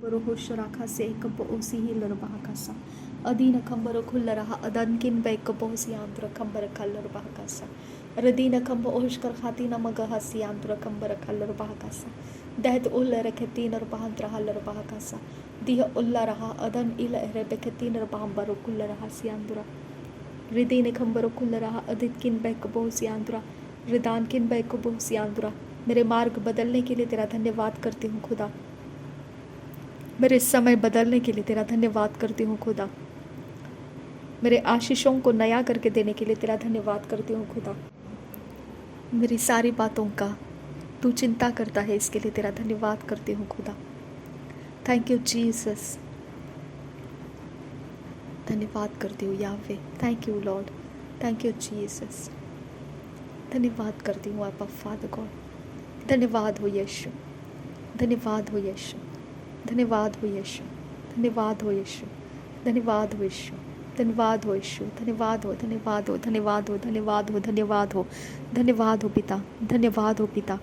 Rohoshoraka se kaposi hilarbahakasa. Adina kambaro kullaraha adankin by kaposiantra kambara kalarbahakasa. Radina kamba oshkar hatina magahasiantra kambara kalarbahakasa. That ullarakatinar bahantra halarbahakasa. Dia ullaraha adan ila rebekatinar bahambaro kullaraha siandura. Ridine kambaro kullaraha aditkin by kaposiantra. रिदानकिन बाई को बहुसियांदुरा मेरे मार्ग बदलने के लिए तेरा धन्यवाद करती हूँ खुदा। मेरे समय बदलने के लिए तेरा धन्यवाद करती हूँ खुदा। मेरे आशीषों को नया करके देने के लिए तेरा धन्यवाद करती हूँ खुदा। मेरी सारी बातों का तू चिंता करता है, इसके लिए तेरा धन्यवाद करती हूँ खुदा। Thank you Jesus. धन्यवाद करती हूँ यावे। Thank you Lord. Thank you Jesus. धन्यवाद करती हूँ आपा फादर गॉड। धन्यवाद हो यीशु। धन्यवाद हो यीशु। धन्यवाद हो यीशु। धन्यवाद हो यीशु। धन्यवाद हो यीशु। धन्यवाद हो यीशु। धन्यवाद हो, धन्यवाद हो, धन्यवाद हो, धन्यवाद हो, धन्यवाद हो, धन्यवाद हो पिता। धन्यवाद हो पिता।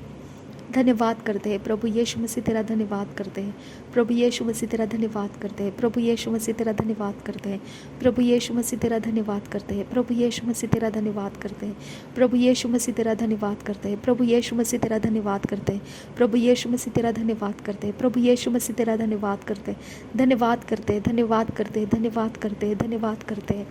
धन्यवाद करते हैं प्रभु यीशु मसीह, तेरा धन्यवाद करते हैं प्रभु यीशु मसीह, तेरा धन्यवाद करते हैं प्रभु यीशु मसीह, तेरा धन्यवाद करते हैं प्रभु यीशु मसीह, तेरा धन्यवाद करते हैं प्रभु यीशु मसीह, तेरा धन्यवाद करते हैं प्रभु यीशु मसीह, तेरा धन्यवाद करते हैं प्रभु यीशु मसीह, तेरा धन्यवाद करते हैं प्रभु यीशु मसीह, तेरा धन्यवाद करते हैं प्रभु यीशु मसीह, तेरा धन्यवाद करते हैं। धन्यवाद करते हैं, धन्यवाद करते हैं, धन्यवाद करते हैं, धन्यवाद करते हैं।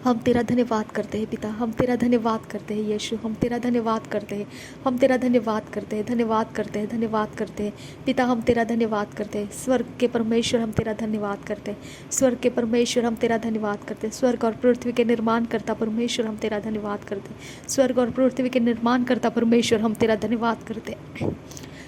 हम तेरा धन्यवाद करते हैं पिता। हम तेरा धन्यवाद करते हैं यीशु। हम तेरा धन्यवाद करते हैं। हम तेरा धन्यवाद करते हैं। धन्यवाद करते हैं, धन्यवाद करते हैं पिता। हम तेरा धन्यवाद करते हैं। स्वर्ग के परमेश्वर हम तेरा धन्यवाद करते हैं। स्वर्ग के परमेश्वर हम तेरा धन्यवाद करते हैं। स्वर्ग और पृथ्वी के निर्माण करता परमेश्वर हम तेरा धन्यवाद करते हैं। स्वर्ग और पृथ्वी के निर्माण करता परमेश्वर हम तेरा धन्यवाद करते हैं।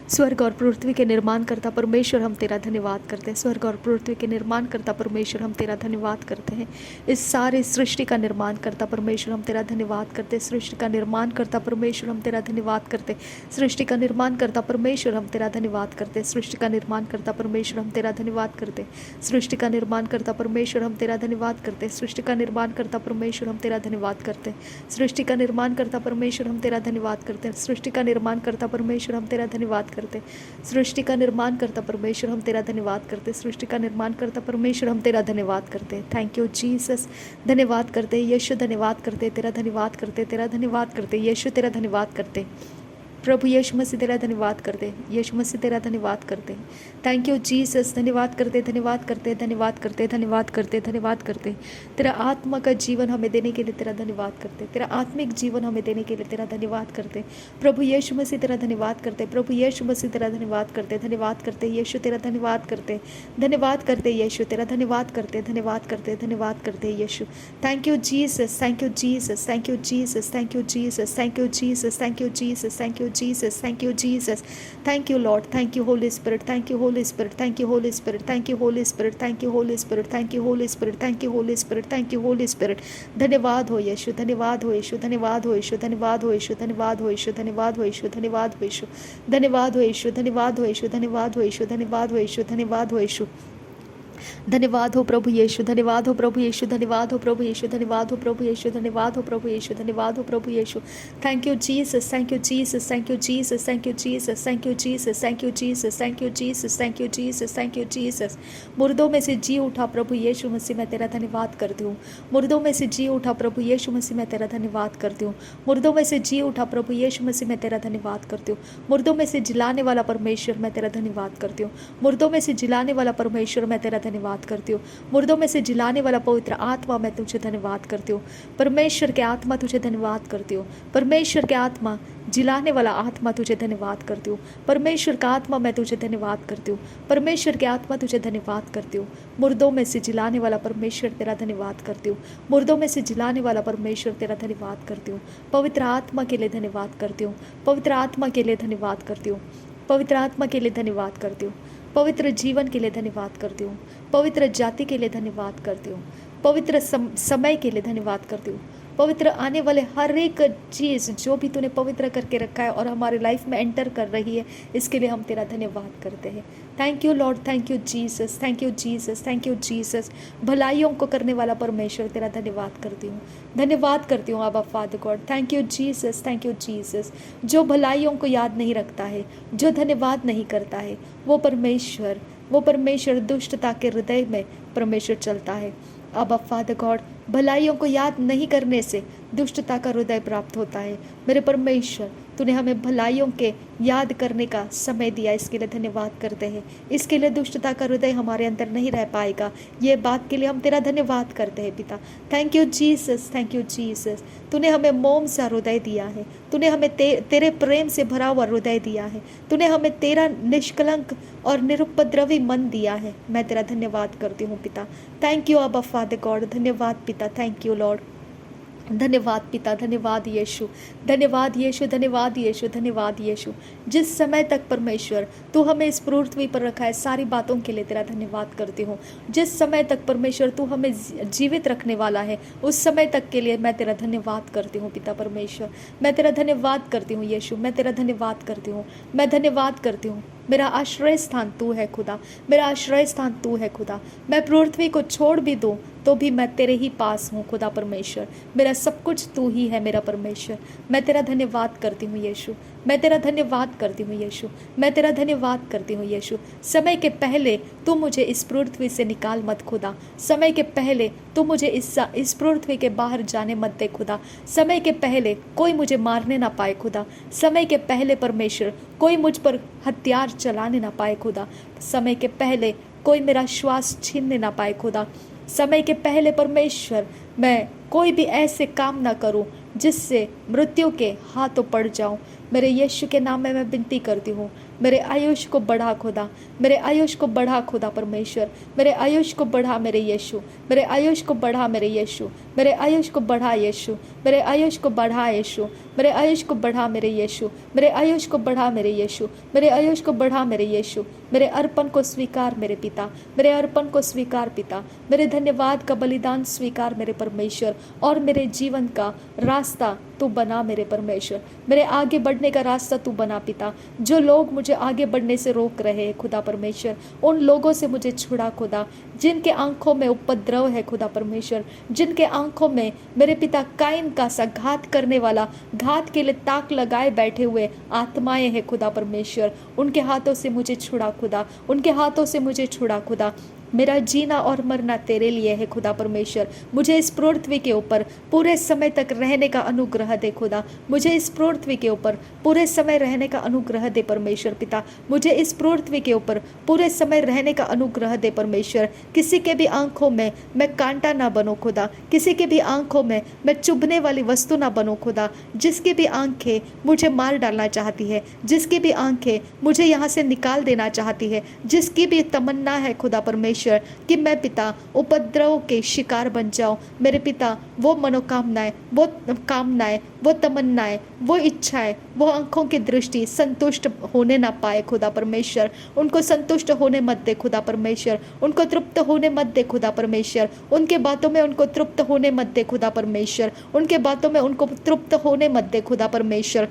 स्वर्ग और पृथ्वी के निर्माण करता परमेश्वर हम तेरा धन्यवाद करते हैं। स्वर्ग और पृथ्वी के निर्माण करता परमेश्वर हम तेरा धन्यवाद करते हैं। इस सारे सृष्टि का निर्माण करता परमेश्वर हम तेरा धन्यवाद करते हैं। सृष्टि का निर्माण करता परमेश्वर हम तेरा धन्यवाद करते हैं। सृष्टि का निर्माण करता परमेश्वर हम तेरा धन्यवाद करते हैं। सृष्टि का निर्माण करता परमेश्वर हम तेरा धन्यवाद करते हैं। सृष्टि का निर्माण करता परमेश्वर हम तेरा धन्यवाद करते हैं। सृष्टि का निर्माण करता परमेश्वर हम तेरा धन्यवाद करते हैं। सृष्टि का निर्माण करता परमेश्वर हम तेरा धन्यवाद करते हैं। सृष्टि का निर्माण करता परमेश्वर हम तेरा धन्यवाद करते हैं। सृष्टि का निर्माण करता परमेश्वर हम तेरा धन्यवाद करते हैं। सृष्टि का निर्माण करता परमेश्वर हम तेरा धन्यवाद करते हैं। Thank you Jesus. धन्यवाद करते हैं यीशु। धन्यवाद करते हैं, तेरा धन्यवाद करते हैं, तेरा धन्यवाद करते हैं यीशु। तेरा धन्यवाद करते हैं प्रभु यीशु मसीह, तेरा धन्यवाद करते हैं यीशु मसीह, तेरा धन्यवाद करते हैं। Thank you Jesus. धन्यवाद करते, धन्यवाद करते, धन्यवाद करते, धन्यवाद करते, धन्यवाद करते। तेरा आत्मा का जीवन हमें देने के लिए तेरा धन्यवाद करते। तेरा आत्मिक जीवन हमें देने के लिए तेरा धन्यवाद करते प्रभु यीशु मसीह, तेरा धन्यवाद करते प्रभु यीशु मसीह, तेरा धन्यवाद करते। धन्यवाद करते यीशु, तेरा धन्यवाद करते। धन्यवाद करते यीशु, तेरा धन्यवाद करते। धन्यवाद करते, धन्यवाद करते यीशु। Thank you Jesus. Thank you Jesus. Thank you Jesus. Thank you Jesus. Thank you Jesus. Thank you Jesus. Thank you Jesus. Thank you, Jesus. Thank you, Lord. Thank you, Holy Spirit. Thank you, Holy Spirit. Thank you, Holy Spirit. Thank you, Holy Spirit. Thank you, Holy Spirit. Thank you, Holy Spirit. Thank you, Holy Spirit. Thank you, Holy Spirit. धन्यवाद हो यीशु। धन्यवाद हो यीशु। धन्यवाद हो यीशु। धन्यवाद हो यीशु। धन्यवाद हो यीशु। धन्यवाद हो यीशु। धन्यवाद हो यीशु। धन्यवाद हो यीशु। धन्यवाद हो यीशु। धन्यवाद हो यीशु। धन्यवाद हो यीशु। धन्यवाद हो यीशु। धन्यवाद हो प्रभु यीशु। धन्यवाद हो प्रभु यीशु। धन्यवाद हो प्रभु यीशु। धन्यवाद हो प्रभु यीशु। धन्यवाद हो प्रभु यीशु। धन्यवाद हो प्रभु यीशु। Thank you Jesus. Thank you Jesus. Thank you Jesus. Thank you Jesus. Thank you Jesus. Thank you Jesus. Thank you Jesus. Thank you Jesus. Thank you Jesus. मुर्दों में से जी उठा प्रभु यीशु मसीह, मैं तेरा धन्यवाद करती हूँ। मुर्दों में से जी उठा प्रभु यीशु मसीह, मैं तेरा धन्यवाद करती हूँ। मुर्दों में से जी उठा प्रभु यीशु मसीह, मैं तेरा धन्यवाद करती हूँ। मुर्दों में से जिलाने वाला परमेश्वर, मैं तेरा धन्यवाद करती हूँ। मुर्दों में से जिलाने वाला परमेश्वर, मैं तेरा धन्यवाद करती हूँ। मुर्दों में से जिलाने वाला पवित्र आत्मा, मैं तुझे धन्यवाद करती हूँ। परमेश्वर के आत्मा, तुझे धन्यवाद करती हूँ। परमेश्वर के आत्मा, जिलाने वाला आत्मा, तुझे धन्यवाद करती हूँ। परमेश्वर का आत्मा, मैं तुझे धन्यवाद करती हूँ। परमेश्वर के आत्मा, तुझे धन्यवाद करती हूँ। मुर्दों में से जिलाने वाला परमेश्वर, तेरा धन्यवाद करती हूँ। मुर्दों में से जिलाने वाला परमेश्वर, तेरा धन्यवाद करती हूँ। पवित्र आत्मा के लिए धन्यवाद करती हूँ। पवित्र आत्मा के लिए धन्यवाद करती हूँ। पवित्र आत्मा के लिए धन्यवाद करती हूँ। पवित्र जीवन के लिए धन्यवाद करती हूँ। पवित्र जाति के लिए धन्यवाद करती हूँ। पवित्र समय के लिए धन्यवाद करती हूँ। पवित्र आने वाले हर एक चीज़ जो भी तूने पवित्र करके रखा है और हमारे लाइफ में एंटर कर रही है, इसके लिए हम तेरा धन्यवाद करते हैं। Thank you Lord. Thank you Jesus. Thank you Jesus. Thank you Jesus. भलाइयों को करने वाला परमेश्वर, तेरा धन्यवाद करती हूँ। धन्यवाद करती हूँ आबा father God. Thank you Jesus. Thank you Jesus. जो भलाइयों को याद नहीं रखता है, जो धन्यवाद नहीं करता है, वो परमेश्वर वो परमेश्वर दुष्टता के हृदय में परमेश्वर चलता है। अब फादर गॉड, भलाइयों को याद नहीं करने से दुष्टता का हृदय प्राप्त होता है। मेरे परमेश्वर, तूने हमें भलाइयों के याद करने का समय दिया, इसके लिए धन्यवाद करते हैं। इसके लिए दुष्टता का हृदय हमारे अंदर नहीं रह पाएगा, ये बात के लिए हम तेरा धन्यवाद करते हैं पिता। Thank you Jesus, thank you Jesus. तूने हमें मोम सा हृदय दिया है, तूने हमें तेरे प्रेम से भरा हुआ हृदय दिया है, तूने हमें तेरा निष्कलंक और निरुपद्रवी मन दिया है। मैं तेरा धन्यवाद करती हूँ पिता। थैंक यू अब्बा फादर गॉड, धन्यवाद पिता। थैंक यू लॉर्ड, धन्यवाद पिता, धन्यवाद यीशु, धन्यवाद यीशु, धन्यवाद यीशु, धन्यवाद यीशु। जिस समय तक परमेश्वर तू हमें इस पृथ्वी पर रखा है, सारी बातों के लिए तेरा धन्यवाद करती हूँ। जिस समय तक परमेश्वर तू हमें जीवित रखने वाला है, उस समय तक के लिए मैं तेरा धन्यवाद करती हूँ पिता परमेश्वर। मैं तेरा धन्यवाद करती हूँ यीशु, मैं तेरा धन्यवाद करती हूँ, मैं धन्यवाद करती हूँ। मेरा आश्रय स्थान तू है खुदा, मेरा आश्रय स्थान तू है खुदा। मैं पृथ्वी को छोड़ भी दूँ तो भी मैं तेरे ही पास हूँ खुदा परमेश्वर। मेरा सब कुछ तू ही है मेरा परमेश्वर। मैं तेरा धन्यवाद करती हूँ यीशु, मैं तेरा धन्यवाद करती हूँ यीशु, मैं तेरा धन्यवाद करती हूँ यीशु। समय के पहले तू मुझे इस पृथ्वी से निकाल मत खुदा, समय के पहले तू मुझे इस पृथ्वी के बाहर जाने मत दे खुदा। समय के पहले कोई मुझे मारने ना पाए खुदा, समय के पहले परमेश्वर कोई मुझ पर हथियार चलाने ना पाए खुदा, समय के पहले कोई मेरा श्वास छीनने ना पाए खुदा, समय के पहले परमेश्वर मैं कोई भी ऐसे काम ना करूं जिससे मृत्यु के हाथों पड़ जाऊं। मेरे यीशु के नाम में मैं विनती करती हूँ, मेरे आयुष को बढ़ा खुदा, मेरे आयुष को बढ़ा खुदा परमेश्वर, मेरे आयुष को बढ़ा मेरे यीशु, मेरे आयुष को बढ़ा मेरे यीशु, मेरे आयुष को बढ़ा यीशु, मेरे आयुष को बढ़ा यीशु, मेरे आयुष को बढ़ा मेरे यीशु, मेरे आयुष को बढ़ा मेरे यीशु, मेरे आयुष को बढ़ा मेरे यीशु। मेरे अर्पण को स्वीकार मेरे पिता, मेरे अर्पण को स्वीकार पिता, मेरे धन्यवाद का बलिदान स्वीकार मेरे परमेश्वर, और मेरे जीवन का रास्ता तू बना मेरे परमेश्वर, मेरे आगे बढ़ने का रास्ता तू बना पिता। जो लोग मुझे आगे बढ़ने से रोक रहे हैं खुदा परमेश्वर, उन लोगों से मुझे छुड़ा खुदा, जिनके आंखों में उपद्रव है खुदा परमेश्वर, जिनके आंखों में मेरे पिता काइन का सा घात करने वाला, घात के लिए ताक लगाए बैठे हुए आत्माएं हैं खुदा परमेश्वर, उनके हाथों से मुझे छुड़ा खुदा, उनके हाथों से मुझे छुड़ा खुदा। मेरा जीना और मरना तेरे लिए है खुदा परमेश्वर। मुझे इस पृथ्वी के ऊपर पूरे समय तक रहने का अनुग्रह दे खुदा, मुझे इस पृथ्वी के ऊपर पूरे समय रहने का अनुग्रह दे परमेश्वर पिता, मुझे इस पृथ्वी के ऊपर पूरे समय रहने का अनुग्रह दे परमेश्वर। किसी के भी आंखों में मैं कांटा ना बनूं खुदा, किसी के भी आंखों में मैं चुभने वाली वस्तु ना बनूं खुदा। जिसकी भी आंखें मुझे मार डालना चाहती है, जिसकी भी आंखें मुझे यहाँ से निकाल देना चाहती है, जिसकी भी तमन्ना है खुदा परमेश्वर कि मैं पिता उपद्रव के शिकार बन जाऊं, मेरे पिता वो मनोकामनाएं, वो कामनाएं, वो तमन्नाएं, वो इच्छाएं, वो आंखों की दृष्टि संतुष्ट होने ना पाए खुदा परमेश्वर। उनको संतुष्ट होने मत दे खुदा परमेश्वर, उनको तृप्त होने मत दे खुदा परमेश्वर, उनके बातों में उनको तृप्त होने मत दे खुदा परमेश्वर, उनके बातों में उनको तृप्त होने मत दे खुदा परमेश्वर।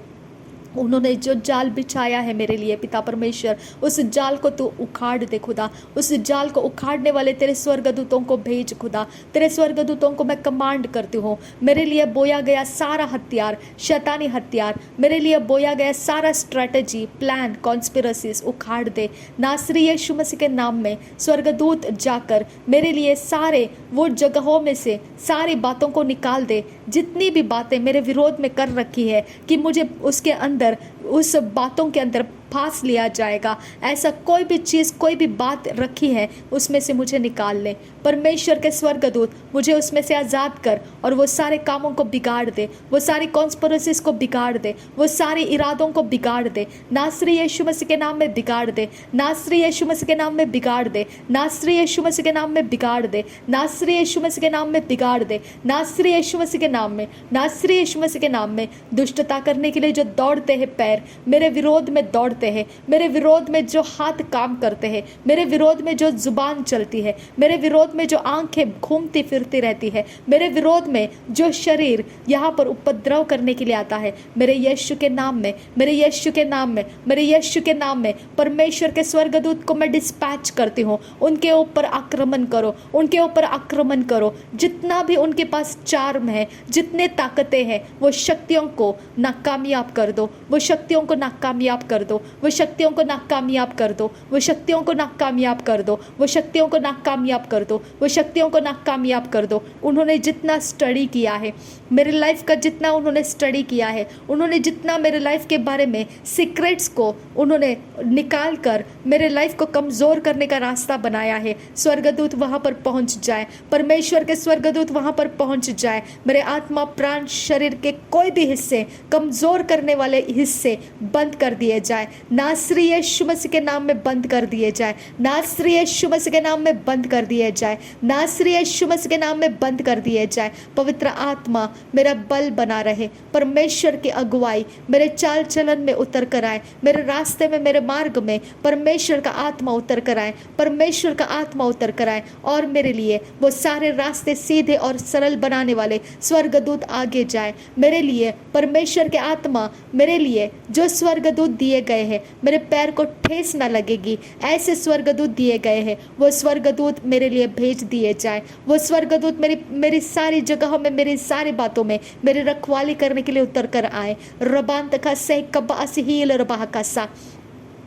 उन्होंने जो जाल बिछाया है मेरे लिए पिता परमेश्वर, उस जाल को तू उखाड़ दे खुदा, उस जाल को उखाड़ने वाले तेरे स्वर्गदूतों को भेज खुदा। तेरे स्वर्गदूतों को मैं कमांड करती हूँ, मेरे लिए बोया गया सारा हथियार, शैतानी हथियार, मेरे लिए बोया गया सारा स्ट्रैटेजी, प्लान, कॉन्स्पिरसीज उखाड़ दे। नासरी यीशु मसीह के नाम में स्वर्गदूत जाकर मेरे लिए सारे वो जगहों में से सारी बातों को निकाल दे, जितनी भी बातें मेरे विरोध में कर रखी है कि मुझे उसके अंदर उस बातों के अंदर फांस लिया जाएगा, ऐसा कोई भी चीज़, कोई भी बात रखी है उसमें से मुझे निकाल ले। परमेश्वर के स्वर्गदूत मुझे उसमें से आज़ाद कर और वो सारे कामों को बिगाड़ दे, वो सारी कॉन्स्पिरेसीज को बिगाड़ दे, वो सारे इरादों को बिगाड़ दे। नासरी यीशु मसीह के नाम में बिगाड़ दे, नासरी यीशु मसीह के नाम में बिगाड़ दे, नासरी यीशु मसीह के नाम में बिगाड़ दे, नासरी यीशु मसीह के नाम में बिगाड़ दे, नासरी यीशु मसीह के नाम में, नासरी यीशु मसीह के नाम में। दुष्टता करने के लिए जो दौड़ते हैं पैर, मेरे विरोध में दौड़ते हैं, मेरे विरोध में जो हाथ काम करते हैं, मेरे विरोध में जो जुबान चलती है, मेरे विरोध में जो आंखें घूमती फिरती रहती है, मेरे विरोध में जो शरीर यहाँ पर उपद्रव करने के लिए आता है, मेरे यीशु के नाम में, मेरे यीशु के नाम में, मेरे यीशु के नाम में परमेश्वर के स्वर्गदूत को मैं डिस्पैच करती हूँ। उनके ऊपर आक्रमण करो, उनके ऊपर आक्रमण करो। जितना भी उनके पास चार्म है, जितने ताकतें हैं, वो शक्तियों को नाकामयाब कर दो, वो शक्तियों को नाकामयाब कर दो, वो शक्तियों को नाकामयाब कर दो, वो शक्तियों को नाकामयाब कर दो, वो शक्तियों को नाकामयाब कर दो, वो शक्तियों को नाकामयाब कर दो। उन्होंने जितना स्टडी किया है मेरे लाइफ का, जितना उन्होंने स्टडी किया है, उन्होंने जितना मेरे लाइफ के बारे में सीक्रेट्स को उन्होंने निकाल कर मेरे लाइफ को कमज़ोर करने का रास्ता बनाया है, स्वर्गदूत वहाँ पर पहुँच जाए, परमेश्वर के स्वर्गदूत वहाँ पर पहुँच जाए। मेरे आत्मा प्राण शरीर के कोई भी हिस्से, कमज़ोर करने वाले हिस्से बंद कर दिए जाए, नासरी यीशु मसीह के नाम में बंद कर दिए जाए, नासरी यीशु मसीह के नाम में बंद कर दिए जाए, नासरी यीशु मसीह के नाम में बंद कर दिए जाए। पवित्र आत्मा मेरा बल बना रहे, परमेश्वर की अगुवाई मेरे चाल चलन में उतर कर आए, मेरे रास्ते में, मेरे मार्ग में परमेश्वर का आत्मा उतर कर आए, परमेश्वर का आत्मा उतर कर आए और मेरे लिए वो सारे रास्ते सीधे और सरल बनाने वाले स्वर्गदूत आगे जाए। मेरे लिए परमेश्वर के आत्मा, मेरे लिए जो स्वर्गदूत दिए गए हैं, मेरे पैर को ठेस ना लगेगी, ऐसे स्वर्गदूत दिए गए हैं, वो स्वर्गदूत मेरे लिए भेज दिए जाए। वो स्वर्गदूत मेरी सारी जगहों में, मेरी सारी बातों में मेरी रखवाली करने के लिए उतर कर आए। रबान तका से कबा सिहील रबाह का सा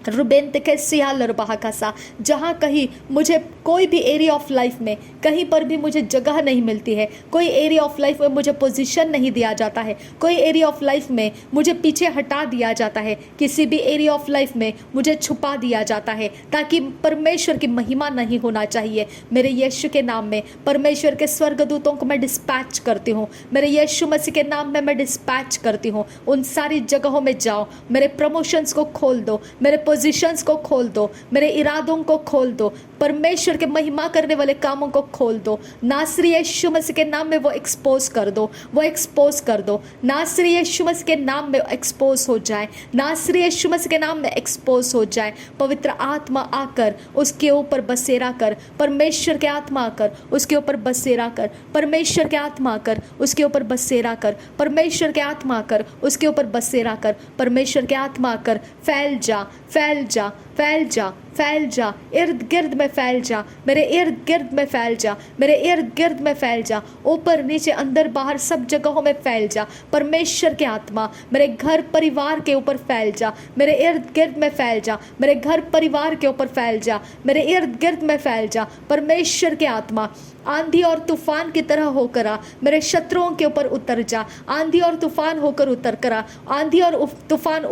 रुबेन तके सियाल रबाह का सा, जहाँ कहीं मुझे कोई भी एरिया ऑफ लाइफ में कहीं पर भी मुझे जगह नहीं मिलती है, कोई एरिया ऑफ लाइफ में मुझे पोजीशन नहीं दिया जाता है, कोई एरिया ऑफ लाइफ में मुझे पीछे हटा दिया जाता है, किसी भी एरिया ऑफ लाइफ में मुझे छुपा दिया जाता है ताकि परमेश्वर की महिमा नहीं होना चाहिए। मेरे यीशु के नाम में परमेश्वर के स्वर्गदूतों को मैं डिस्पैच करती हूँ, मेरे यीशु मसीह के नाम में मैं डिस्पैच करती हूँ। उन सारी जगहों में जाओ, मेरे प्रमोशंस को खोल दो, मेरे पोजीशंस को खोल दो, मेरे इरादों को खोल दो, परमेश्वर के महिमा करने वाले कामों को खोल दो। नासरी यीशु मसीह के नाम में वो एक्सपोज कर दो, वो एक्सपोज कर दो। नासरी यीशु मसीह के नाम में एक्सपोज हो जाए, नासरी यीशु मसीह के नाम में एक्सपोज हो जाए। पवित्र आत्मा आकर उसके ऊपर बसेरा कर, परमेश्वर के आत्मा आकर उसके ऊपर बसेरा कर, परमेश्वर के आत्मा आकर उसके ऊपर बसेरा कर, परमेश्वर के आत्मा आकर उसके ऊपर बसेरा कर, परमेश्वर के आत्मा आकर फैल जा, फैल जा, फैल जा, फैल जा, इर्द गिर्द में फैल जा, मेरे इर्द गिर्द में फैल जा, मेरे इर्द गिर्द में फैल जा, ऊपर नीचे अंदर बाहर सब जगहों में फैल जा। परमेश्वर के आत्मा मेरे घर परिवार के ऊपर फैल जा, मेरे इर्द गिर्द में फैल जा, मेरे घर परिवार के ऊपर फैल जा, मेरे इर्द गिर्द में फैल जा। परमेश्वर के आत्मा आंधी और तूफान की तरह होकर आ, मेरे शत्रुओं के ऊपर उतर जा, आंधी और तूफान होकर उतर करा, आंधी और तूफान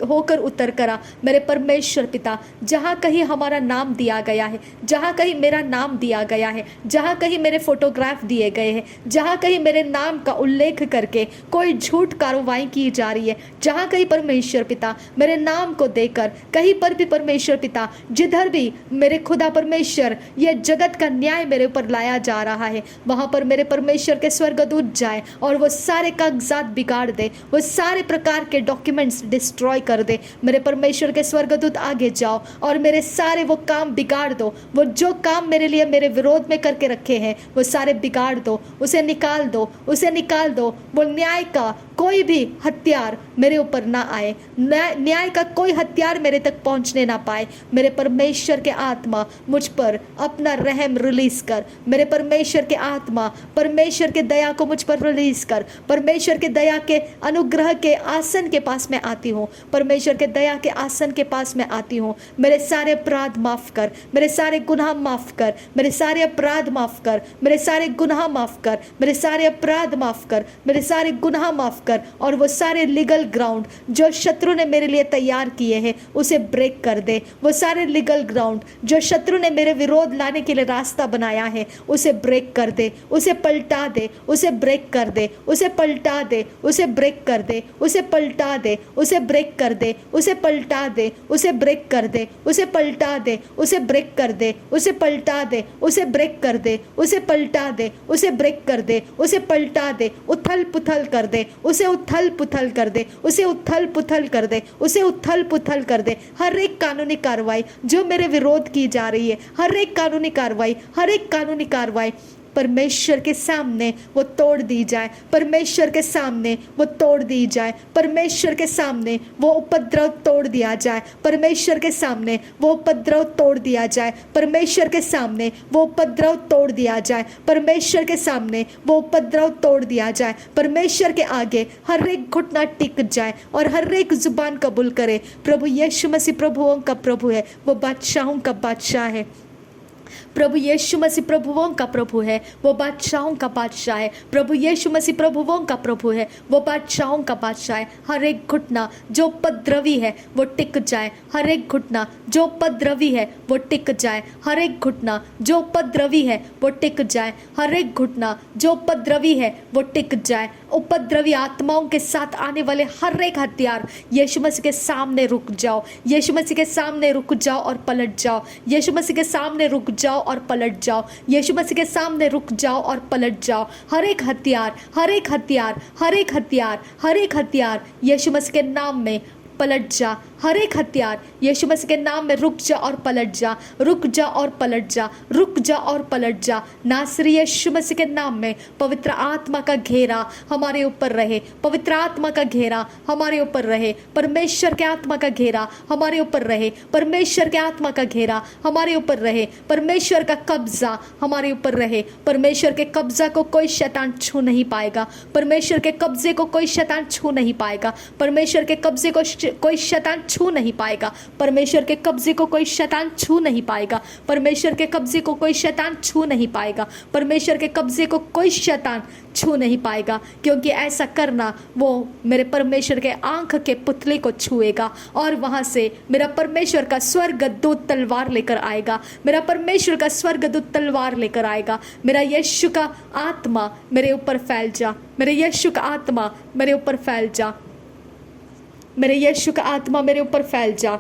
होकर उतर करा। मेरे परमेश्वर पिता, जहाँ कहीं हमारा नाम दिया गया है, जहाँ कहीं मेरा नाम दिया गया है, जहाँ कहीं मेरे फोटोग्राफ दिए गए हैं, जहाँ कहीं मेरे नाम का उल्लेख करके कोई झूठ कार्रवाई की जा रही है, जहाँ कहीं परमेश्वर पिता मेरे नाम को देकर कहीं पर भी परमेश्वर पिता, जिधर भी मेरे खुदा परमेश्वर ये जगत का न्याय मेरे ऊपर लाया जा रहा है, वहां पर मेरे परमेश्वर के स्वर्गदूत जाए और वो सारे कागजात बिगाड़ दे, वो सारे प्रकार के डॉक्यूमेंट्स डिस्ट्रॉय कर दे। मेरे परमेश्वर के स्वर्गदूत आगे जाओ और मेरे सारे वो काम बिगाड़ दो, वो जो काम मेरे लिए मेरे विरोध में करके रखे हैं वो सारे बिगाड़ दो, उसे निकाल दो, उसे निकाल दो। वो न्याय का कोई भी हथियार मेरे ऊपर ना आए, न्याय का कोई हथियार मेरे तक पहुंचने ना पाए। मेरे परमेश्वर के आत्मा मुझ पर अपना रहम रिलीज कर, मेरे परमेश्वर के आत्मा परमेश्वर के दया को मुझ पर रिलीज कर। परमेश्वर के दया के अनुग्रह के आसन के पास मैं आती हूँ, परमेश्वर के दया के आसन के पास मैं आती हूँ। मेरे सारे अपराध माफ कर, मेरे सारे गुनाह माफ कर, मेरे सारे अपराध माफ कर, मेरे सारे गुनाह माफ कर, मेरे सारे अपराध माफ कर, मेरे सारे गुनाह माफ कर। और वो सारे लीगल ग्राउंड जो शत्रु ने मेरे लिए तैयार किए हैं उसे ब्रेक कर दे। वो सारे लीगल ग्राउंड जो शत्रु ने मेरे विरोध लाने के लिए रास्ता बनाया है उसे ब्रेक कर दे, उसे पलटा दे, उसे ब्रेक कर दे, उसे पलटा दे, उसे ब्रेक कर दे, उसे पलटा दे, उसे ब्रेक कर दे, उसे पलटा दे, उसे ब्रेक कर दे, उसे पलटा दे, उसे ब्रेक कर दे, उसे पलटा दे, उसे ब्रेक कर दे, उसे पलटा दे, उसे ब्रेक कर दे, उसे पलटा दे, उथल पुथल कर दे, उसे उथल पुथल कर दे, उसे उथल पुथल कर दे, उसे उथल पुथल कर दे। हर एक कानूनी कार्रवाई जो मेरे विरोध की जा रही है, हर एक कानूनी कार्रवाई, हर एक कानूनी कार्रवाई परमेश्वर के सामने वो तोड़ दी जाए, परमेश्वर के सामने वो तोड़ दी जाए, परमेश्वर के सामने वो उपद्रव तोड़ दिया जाए, परमेश्वर के सामने वो उपद्रव तोड़ दिया जाए, परमेश्वर के सामने वो उपद्रव तोड़ दिया जाए, परमेश्वर के सामने वो उपद्रव तोड़ दिया जाए, परमेश्वर के आगे हर एक घुटना टिक जाए और हर एक जुबान कबूल करे प्रभु यीशु मसीह प्रभुओं का प्रभु है, वो बादशाहों का बादशाह है। प्रभु यीशु मसीह प्रभुओं का प्रभु है, वो बादशाहों का बादशाह है। प्रभु यीशु मसीह प्रभुओं का प्रभु है, वो बादशाहों का बादशाह है। हर एक घुटना जो उपद्रवी है वो टिक जाए, हर एक घुटना जो उपद्रवी है वो टिक जाए, हर एक घुटना जो उपद्रवी है वो टिक जाए, हर एक घुटना जो उपद्रवी है वो टिक जाए। उपद्रवी आत्माओं के साथ आने वाले हर एक हथियार यीशु मसीह के सामने रुक जाओ, यीशु मसीह के सामने रुक जाओ और पलट जाओ, यीशु मसीह के सामने रुक जाओ और पलट जाओ, यीशु मसीह के सामने रुक जाओ और पलट जाओ। हर एक हथियार, हर एक हथियार, हर एक हथियार, हर एक हथियार यीशु मसीह के नाम में पलट जा। हर एक हथियार यीशु मसीह के नाम में रुक जा और पलट जा, रुक जा और पलट जा, रुक जा और पलट जा। नासरी यीशु मसीह के नाम में पवित्र आत्मा का घेरा हमारे ऊपर रहे, पवित्र आत्मा का घेरा हमारे ऊपर रहे, परमेश्वर के आत्मा का घेरा हमारे ऊपर रहे, परमेश्वर के आत्मा का घेरा हमारे ऊपर रहे, परमेश्वर का कब्जा हमारे ऊपर रहे। परमेश्वर के कब्जा को कोई शैतान छू नहीं पाएगा, परमेश्वर के कब्जे को कोई शैतान छू नहीं पाएगा, परमेश्वर के कब्जे को कोई शैतान छू नहीं पाएगा, परमेश्वर के कब्जे को कोई शैतान छू नहीं पाएगा, परमेश्वर के कब्जे को कोई शैतान छू नहीं पाएगा, परमेश्वर के कब्जे को कोई शैतान छू नहीं पाएगा। क्योंकि ऐसा करना वो मेरे परमेश्वर के आंख के पुतले को छुएगा और वहां से मेरा परमेश्वर का स्वर्गदूत तलवार लेकर आएगा, मेरा परमेश्वर का स्वर्गदूत तलवार लेकर आएगा। मेरा यीशु का आत्मा मेरे ऊपर फैल जा, मेरे यीशु का आत्मा मेरे ऊपर फैल जा, मेरे यीशु का आत्मा मेरे ऊपर फैल जा,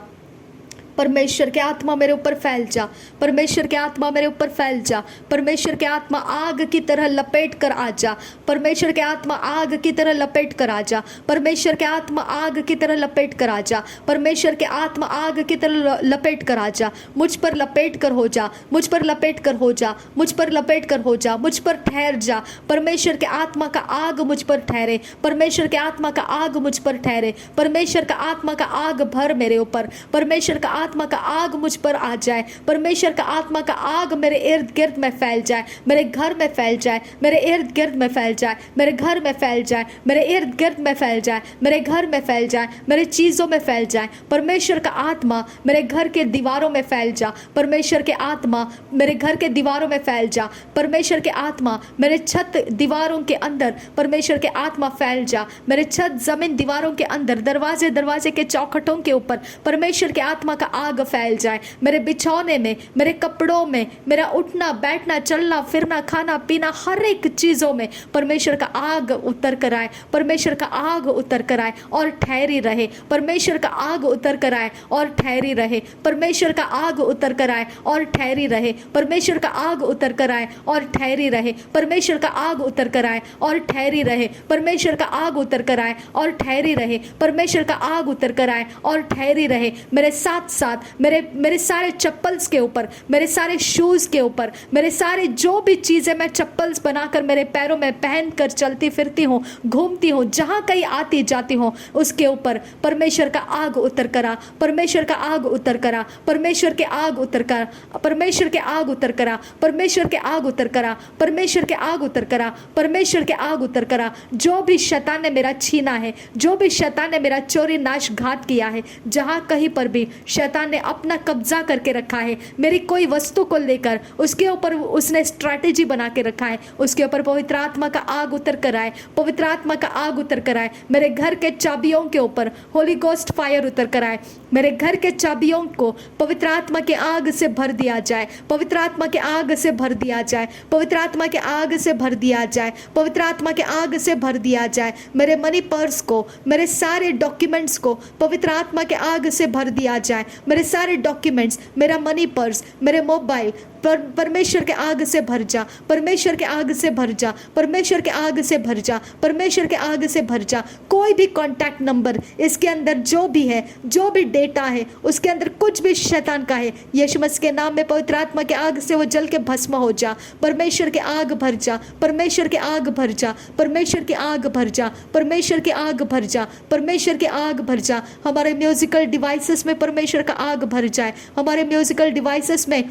परमेश्वर के आत्मा मेरे ऊपर फैल जा, परमेश्वर के आत्मा मेरे ऊपर फैल जा, परमेश्वर के आत्मा आग की तरह लपेट कर आ जा, परमेश्वर के आत्मा आग की तरह लपेट कर आ जा, परमेश्वर के आत्मा आग की तरह लपेट कर आ जा, परमेश्वर के आत्मा आग की तरह लपेट कर आ जा। मुझ पर लपेट कर हो जा, मुझ पर लपेट कर हो जा, मुझ पर लपेट कर हो जा, मुझ पर ठहर जा। परमेश्वर के आत्मा का आग मुझ पर ठहरे, परमेश्वर के आत्मा का आग मुझ पर ठहरे, परमेश्वर का आत्मा का आग भर मेरे ऊपर, परमेश्वर का आत्मा का आग मुझ पर आ जाए, परमेश्वर का आत्मा का आग मेरे इर्द गिर्द में फैल जाए, मेरे घर में फैल जाए, मेरे इर्द गिर्द में फैल जाए, मेरे घर में फैल जाए, मेरे इर्द गिर्द में फैल जाए, मेरे घर में फैल जाए, मेरे चीज़ों में फैल जाए। परमेश्वर का आत्मा मेरे घर के दीवारों में फैल जा, परमेश्वर के आत्मा मेरे घर के दीवारों में फैल जा, परमेश्वर के आत्मा मेरे छत दीवारों के अंदर, परमेश्वर के आत्मा फैल जा, मेरे छत जमीन दीवारों के अंदर, दरवाजे दरवाजे के चौखटों के ऊपर परमेश्वर के आत्मा का आग फैल जाए। मेरे बिछौने में, मेरे कपड़ों में, मेरा उठना बैठना चलना फिरना खाना पीना हर एक चीज़ों में परमेश्वर का आग उतर कर आए, परमेश्वर का आग उतर कर आए और ठहरी रहे, परमेश्वर का आग उतर कर आए और ठहरी रहे, परमेश्वर का आग उतर कर आए और ठहरी रहे, परमेश्वर का आग उतर कर आए और ठहरी रहे, परमेश्वर का आग उतर कर आए और ठहरी रहे, परमेश्वर का आग उतर कर आए और ठहरी रहे, परमेश्वर का आग उतर कर आए और ठहरी रहे। मेरे साथ साथ मेरे सारे चप्पल्स के ऊपर, मेरे सारे शूज़ के ऊपर, मेरे सारे जो भी चीज़ें मैं चप्पल्स बनाकर मेरे पैरों में पहन कर चलती फिरती हूँ, घूमती हूँ, जहाँ कहीं आती जाती हूँ, उसके ऊपर परमेश्वर का आग उतर करा, परमेश्वर का आग उतर करा, परमेश्वर के आग उतर करा, परमेश्वर के आग उतर करा, परमेश्वर के आग उतर करा, परमेश्वर के आग उतर करा, परमेश्वर के आग उतर करा। जो भी शैतान ने मेरा छीना है, जो भी शैतान ने मेरा चोरी नाश घात किया है, जहाँ कहीं पर भी शैतान ने अपना कब्जा करके रखा है, मेरी कोई वस्तु को लेकर उसके ऊपर उसने स्ट्रैटेजी बना के रखा है, उसके ऊपर पवित्र आत्मा का आग उतर कर आए, पवित्र आत्मा का आग उतर कर आए। मेरे घर के चाबियों के ऊपर होली गोस्ट फायर उतर कर आए, मेरे घर के चाबियों को पवित्र आत्मा के आग से भर दिया जाए, पवित्र आत्मा के आग से भर दिया जाए, पवित्र आत्मा के आग से भर दिया जाए, पवित्र आत्मा के आग से भर दिया जाए। मेरे मनी पर्स को, मेरे सारे डॉक्यूमेंट्स को पवित्र आत्मा के आग से भर दिया जाए, मेरे सारे डॉक्यूमेंट्स, मेरा मनी पर्स, मेरे मोबाइल परमेश्वर के आग से भर जा, परमेश्वर के आग से भर जा, परमेश्वर के आग से भर जा, परमेश्वर के आग से भर जा। कोई भी कॉन्टैक्ट नंबर इसके अंदर जो भी है, जो भी डेटा है, उसके अंदर कुछ भी शैतान का है, यीशु मसीह के नाम में पवित्र आत्मा के आग से वो जल के भस्म हो जा। परमेश्वर के आग भर जा, परमेश्वर के आग भर जा, परमेश्वर की आग भर जा, परमेश्वर की आग भर जा, परमेश्वर की आग भर जा। हमारे म्यूजिकल डिवाइसेस में परमेश्वर का आग भर जाए, हमारे म्यूजिकल डिवाइसेस में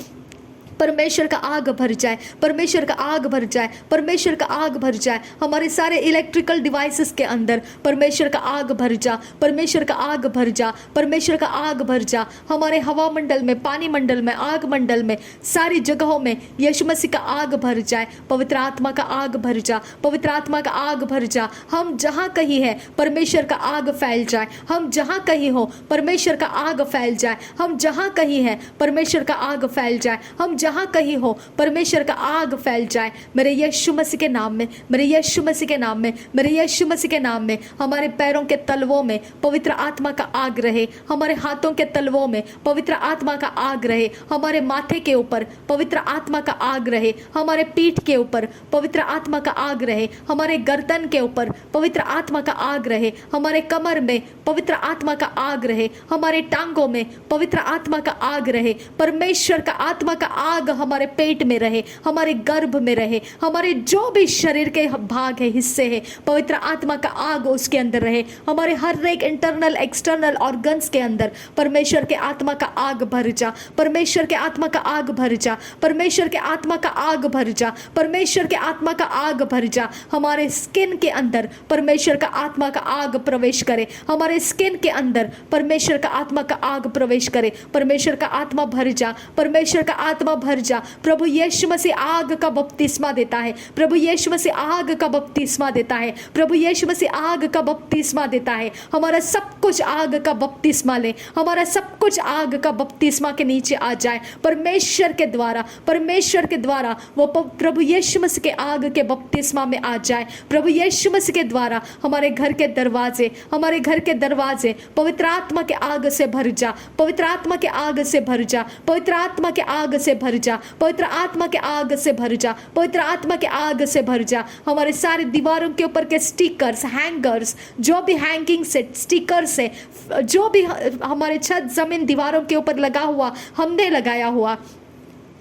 परमेश्वर का आग भर जाए, परमेश्वर का आग भर जाए, परमेश्वर का आग भर जाए। हमारे सारे इलेक्ट्रिकल डिवाइसेस के अंदर परमेश्वर का आग भर जा, परमेश्वर का आग भर जा, परमेश्वर का आग भर जा। हमारे हवा मंडल में, पानी मंडल में, आग मंडल में, सारी जगहों में यीशु मसीह का आग भर जाए, पवित्र आत्मा का आग भर जा, पवित्र आत्मा का आग भर जा। हम जहाँ कहीं है परमेश्वर का आग फैल जाए, हम जहाँ कहीं हो परमेश्वर का आग फैल जाए, हम जहाँ कहीं है परमेश्वर का आग फैल जाए, हम जहाँ कहीं हो परमेश्वर का आग फैल जाए। मेरे यीशु मसीह के नाम में, मेरे यीशु मसीह के नाम में, मेरे यीशु मसीह के नाम में हमारे पैरों के तलवों में पवित्र आत्मा का आग रहे, हमारे हाथों के तलवों में पवित्र आत्मा का आग रहे, हमारे माथे के ऊपर पवित्र आत्मा का आग रहे, हमारे पीठ के ऊपर पवित्र आत्मा का आग रहे, हमारे गर्दन के ऊपर पवित्र आत्मा का आग रहे, हमारे कमर में पवित्र आत्मा का आग रहे, हमारे टांगों में पवित्र आत्मा का आग रहे। परमेश्वर का आत्मा का आग हमारे पेट में रहे, हमारे गर्भ में रहे, हमारे जो भी शरीर के भाग है, हिस्से है, पवित्र आत्मा का आग उसके अंदर रहे। हमारे हर एक इंटरनल एक्सटर्नल ऑर्गन्स के अंदर परमेश्वर के आत्मा का आग भर जा, परमेश्वर के आत्मा का आग भर जा, परमेश्वर के आत्मा का आग भर जा, परमेश्वर के आत्मा का आग भर जा। हमारे स्किन के अंदर परमेश्वर का आत्मा का आग प्रवेश करे, हमारे स्किन के अंदर परमेश्वर का आत्मा का आग प्रवेश करे। परमेश्वर का आत्मा भर जा, परमेश्वर का आत्मा भर जा। प्रभु यीशु मसीह आग का बपतिस्मा देता है, प्रभु यीशु मसीह आग का बपतिस्मा देता है, प्रभु यीशु मसीह आग का बपतिस्मा देता है। हमारा सब कुछ आग का बपतिस्मा ले, हमारा सब कुछ आग का बपतिस्मा के नीचे आ जाए परमेश्वर के द्वारा, परमेश्वर के द्वारा वो प्रभु यीशु मसीह के आग के बपतिस्मा में आ जाए। प्रभु यीशु मसीह के द्वारा हमारे घर के दरवाजे, हमारे घर के दरवाजे पवित्र आत्मा के आग से भर जा, पवित्र आत्मा के आग से भर जा, पवित्र आत्मा के आग से भर जा, पवित्र आत्मा के आग से भर जा, पवित्र आत्मा के आग से भर जा। हमारे सारे दीवारों के ऊपर के स्टिकर्स, हैंगर्स, जो भी हैंगिंग से स्टिकर्स है, जो भी हमारे छत जमीन दीवारों के ऊपर लगा हुआ, हमने लगाया हुआ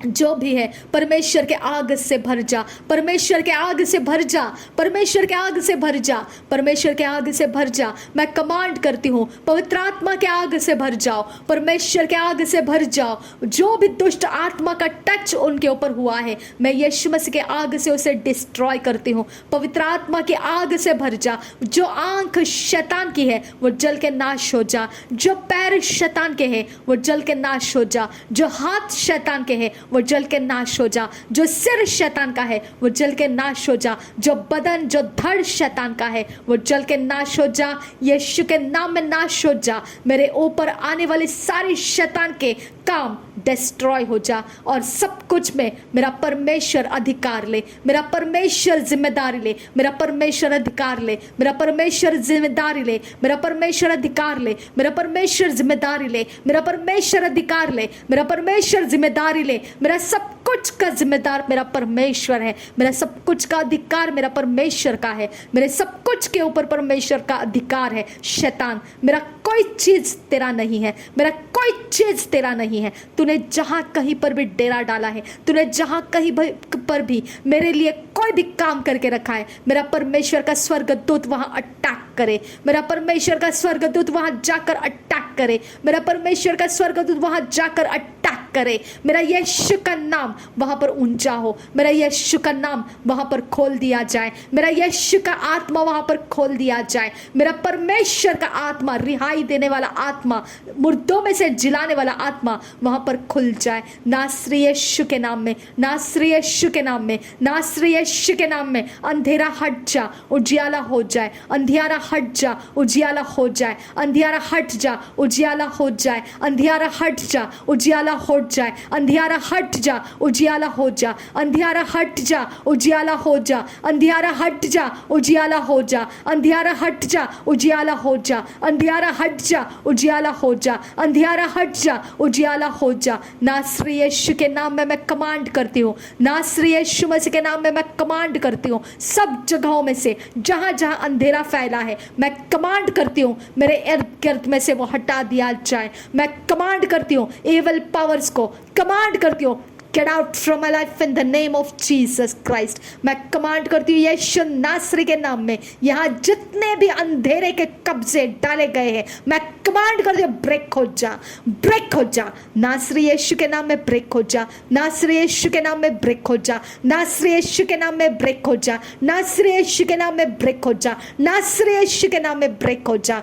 जो भी है परमेश्वर के आग से भर जा, परमेश्वर के आग से भर जा, परमेश्वर के आग से भर जा, परमेश्वर के आग से भर जा। मैं कमांड करती हूँ पवित्र आत्मा के आग से भर जाओ, परमेश्वर के आग से भर जाओ। जो भी दुष्ट आत्मा का टच उनके ऊपर हुआ है, मैं यीशु मसीह के आग से उसे डिस्ट्रॉय करती हूँ। पवित्र आत्मा की आग से भर जा। जो आंख शैतान की है वो जल के नाश हो जा, जो पैर शैतान के हैं वो जल के नाश हो जा, जो हाथ शैतान के हैं वो जल के नाश हो जा, जो सिर शैतान का है वो जल के नाश हो जा, जो बदन, जो धड़ शैतान का है वो जल के नाश हो जा। यीशु के नाम में नाश हो जा। मेरे ऊपर आने वाले सारे शैतान के काम डिस्ट्रॉय हो जा और सब कुछ में मेरा परमेश्वर अधिकार ले, मेरा परमेश्वर जिम्मेदारी ले, मेरा परमेश्वर अधिकार ले, मेरा परमेश्वर जिम्मेदारी ले, मेरा परमेश्वर अधिकार ले, मेरा परमेश्वर जिम्मेदारी ले, मेरा परमेश्वर अधिकार ले, मेरा परमेश्वर जिम्मेदारी ले। मेरा सब कुछ का जिम्मेदार मेरा परमेश्वर है, मेरा सब कुछ का अधिकार मेरा परमेश्वर का है, मेरे सब कुछ के ऊपर परमेश्वर का अधिकार है। शैतान, मेरा कोई चीज तेरा नहीं है, मेरा कोई चीज तेरा नहीं है। तूने जहां कहीं पर भी डेरा डाला है, तूने जहां कहीं पर भी मेरे लिए कोई भी काम करके रखा है, मेरा परमेश्वर का स्वर्गदूत वहां अटैक करे, मेरा परमेश्वर का स्वर्गदूत वहां जाकर अटैक करे, मेरा परमेश्वर का स्वर्गदूत वहां जाकर अटैक करे। मेरा यीशु का नाम वहां पर ऊंचा हो, मेरा यीशु का नाम वहां पर खोल दिया जाए, मेरा यीशु का आत्मा वहां पर खोल दिया जाए, मेरा परमेश्वर का आत्मा, रिहाई देने वाला आत्मा, मुर्दों में से जिलाने वाला आत्मा वहां पर खुल जाए। नासरी यीशु के नाम में, नासरी यीशु के नाम में, नासरी यीशु के नाम में अंधेरा हट जा, उजियाला हो जाए, अंधियारा हट जा, उजियाला हो जाए। अंधियारा हट जा, उजियाला हो जाए। अंधियारा हट जा, उजियाला हो जाए। अंधियारा हट जा, उजियाला हो जा। अंधियारा हट जा, उजियाला हो जा। अंधियारा हट जा, उजियाला हो जा। अंधियारा हट जा, उजियाला हो जा। अंधियारा हट जा, उजियाला हो जा। अंधियारा हट जा, उजियाला हो जा। नासरी यीशु के नाम में मैं कमांड करती हूँ, नासरी यीशु मसीह के नाम में मैं कमांड करती हूँ, सब जगहों में से जहाँ जहाँ अंधेरा फैला है मैं कमांड करती हूँ मेरे इर्द गिर्द में से वो हटा दिया जाए। मैं कमांड करती हूँ एविल पावर्स को, कमांड करती हूँ Get out from my life in the name of Jesus Christ। मैं कमांड करती हूँ यीशु नासरी के नाम में, यहाँ जितने भी अंधेरे के कब्जे डाले गए हैं मैं कमांड करती हूँ ब्रेक हो जा, ब्रेक हो जा। नासरी यीशु के नाम में ब्रेक हो जा, नासरी यीशु के नाम में ब्रेक हो जा, नासरी यीशु के नाम में ब्रेक हो जा, नासरी यीशु के नाम में ब्रेक हो जा, नासरी यीशु के नाम में ब्रेक हो जा।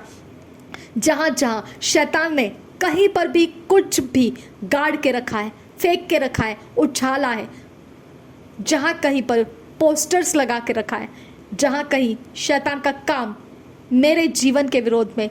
जहाँ जहाँ शैतान ने कहीं पर भी कुछ भी गाड़ के रखा है, फेंक के रखा है, उछाला है, जहाँ कहीं पर पोस्टर्स लगा के रखा है, जहाँ कहीं शैतान का काम मेरे जीवन के विरोध में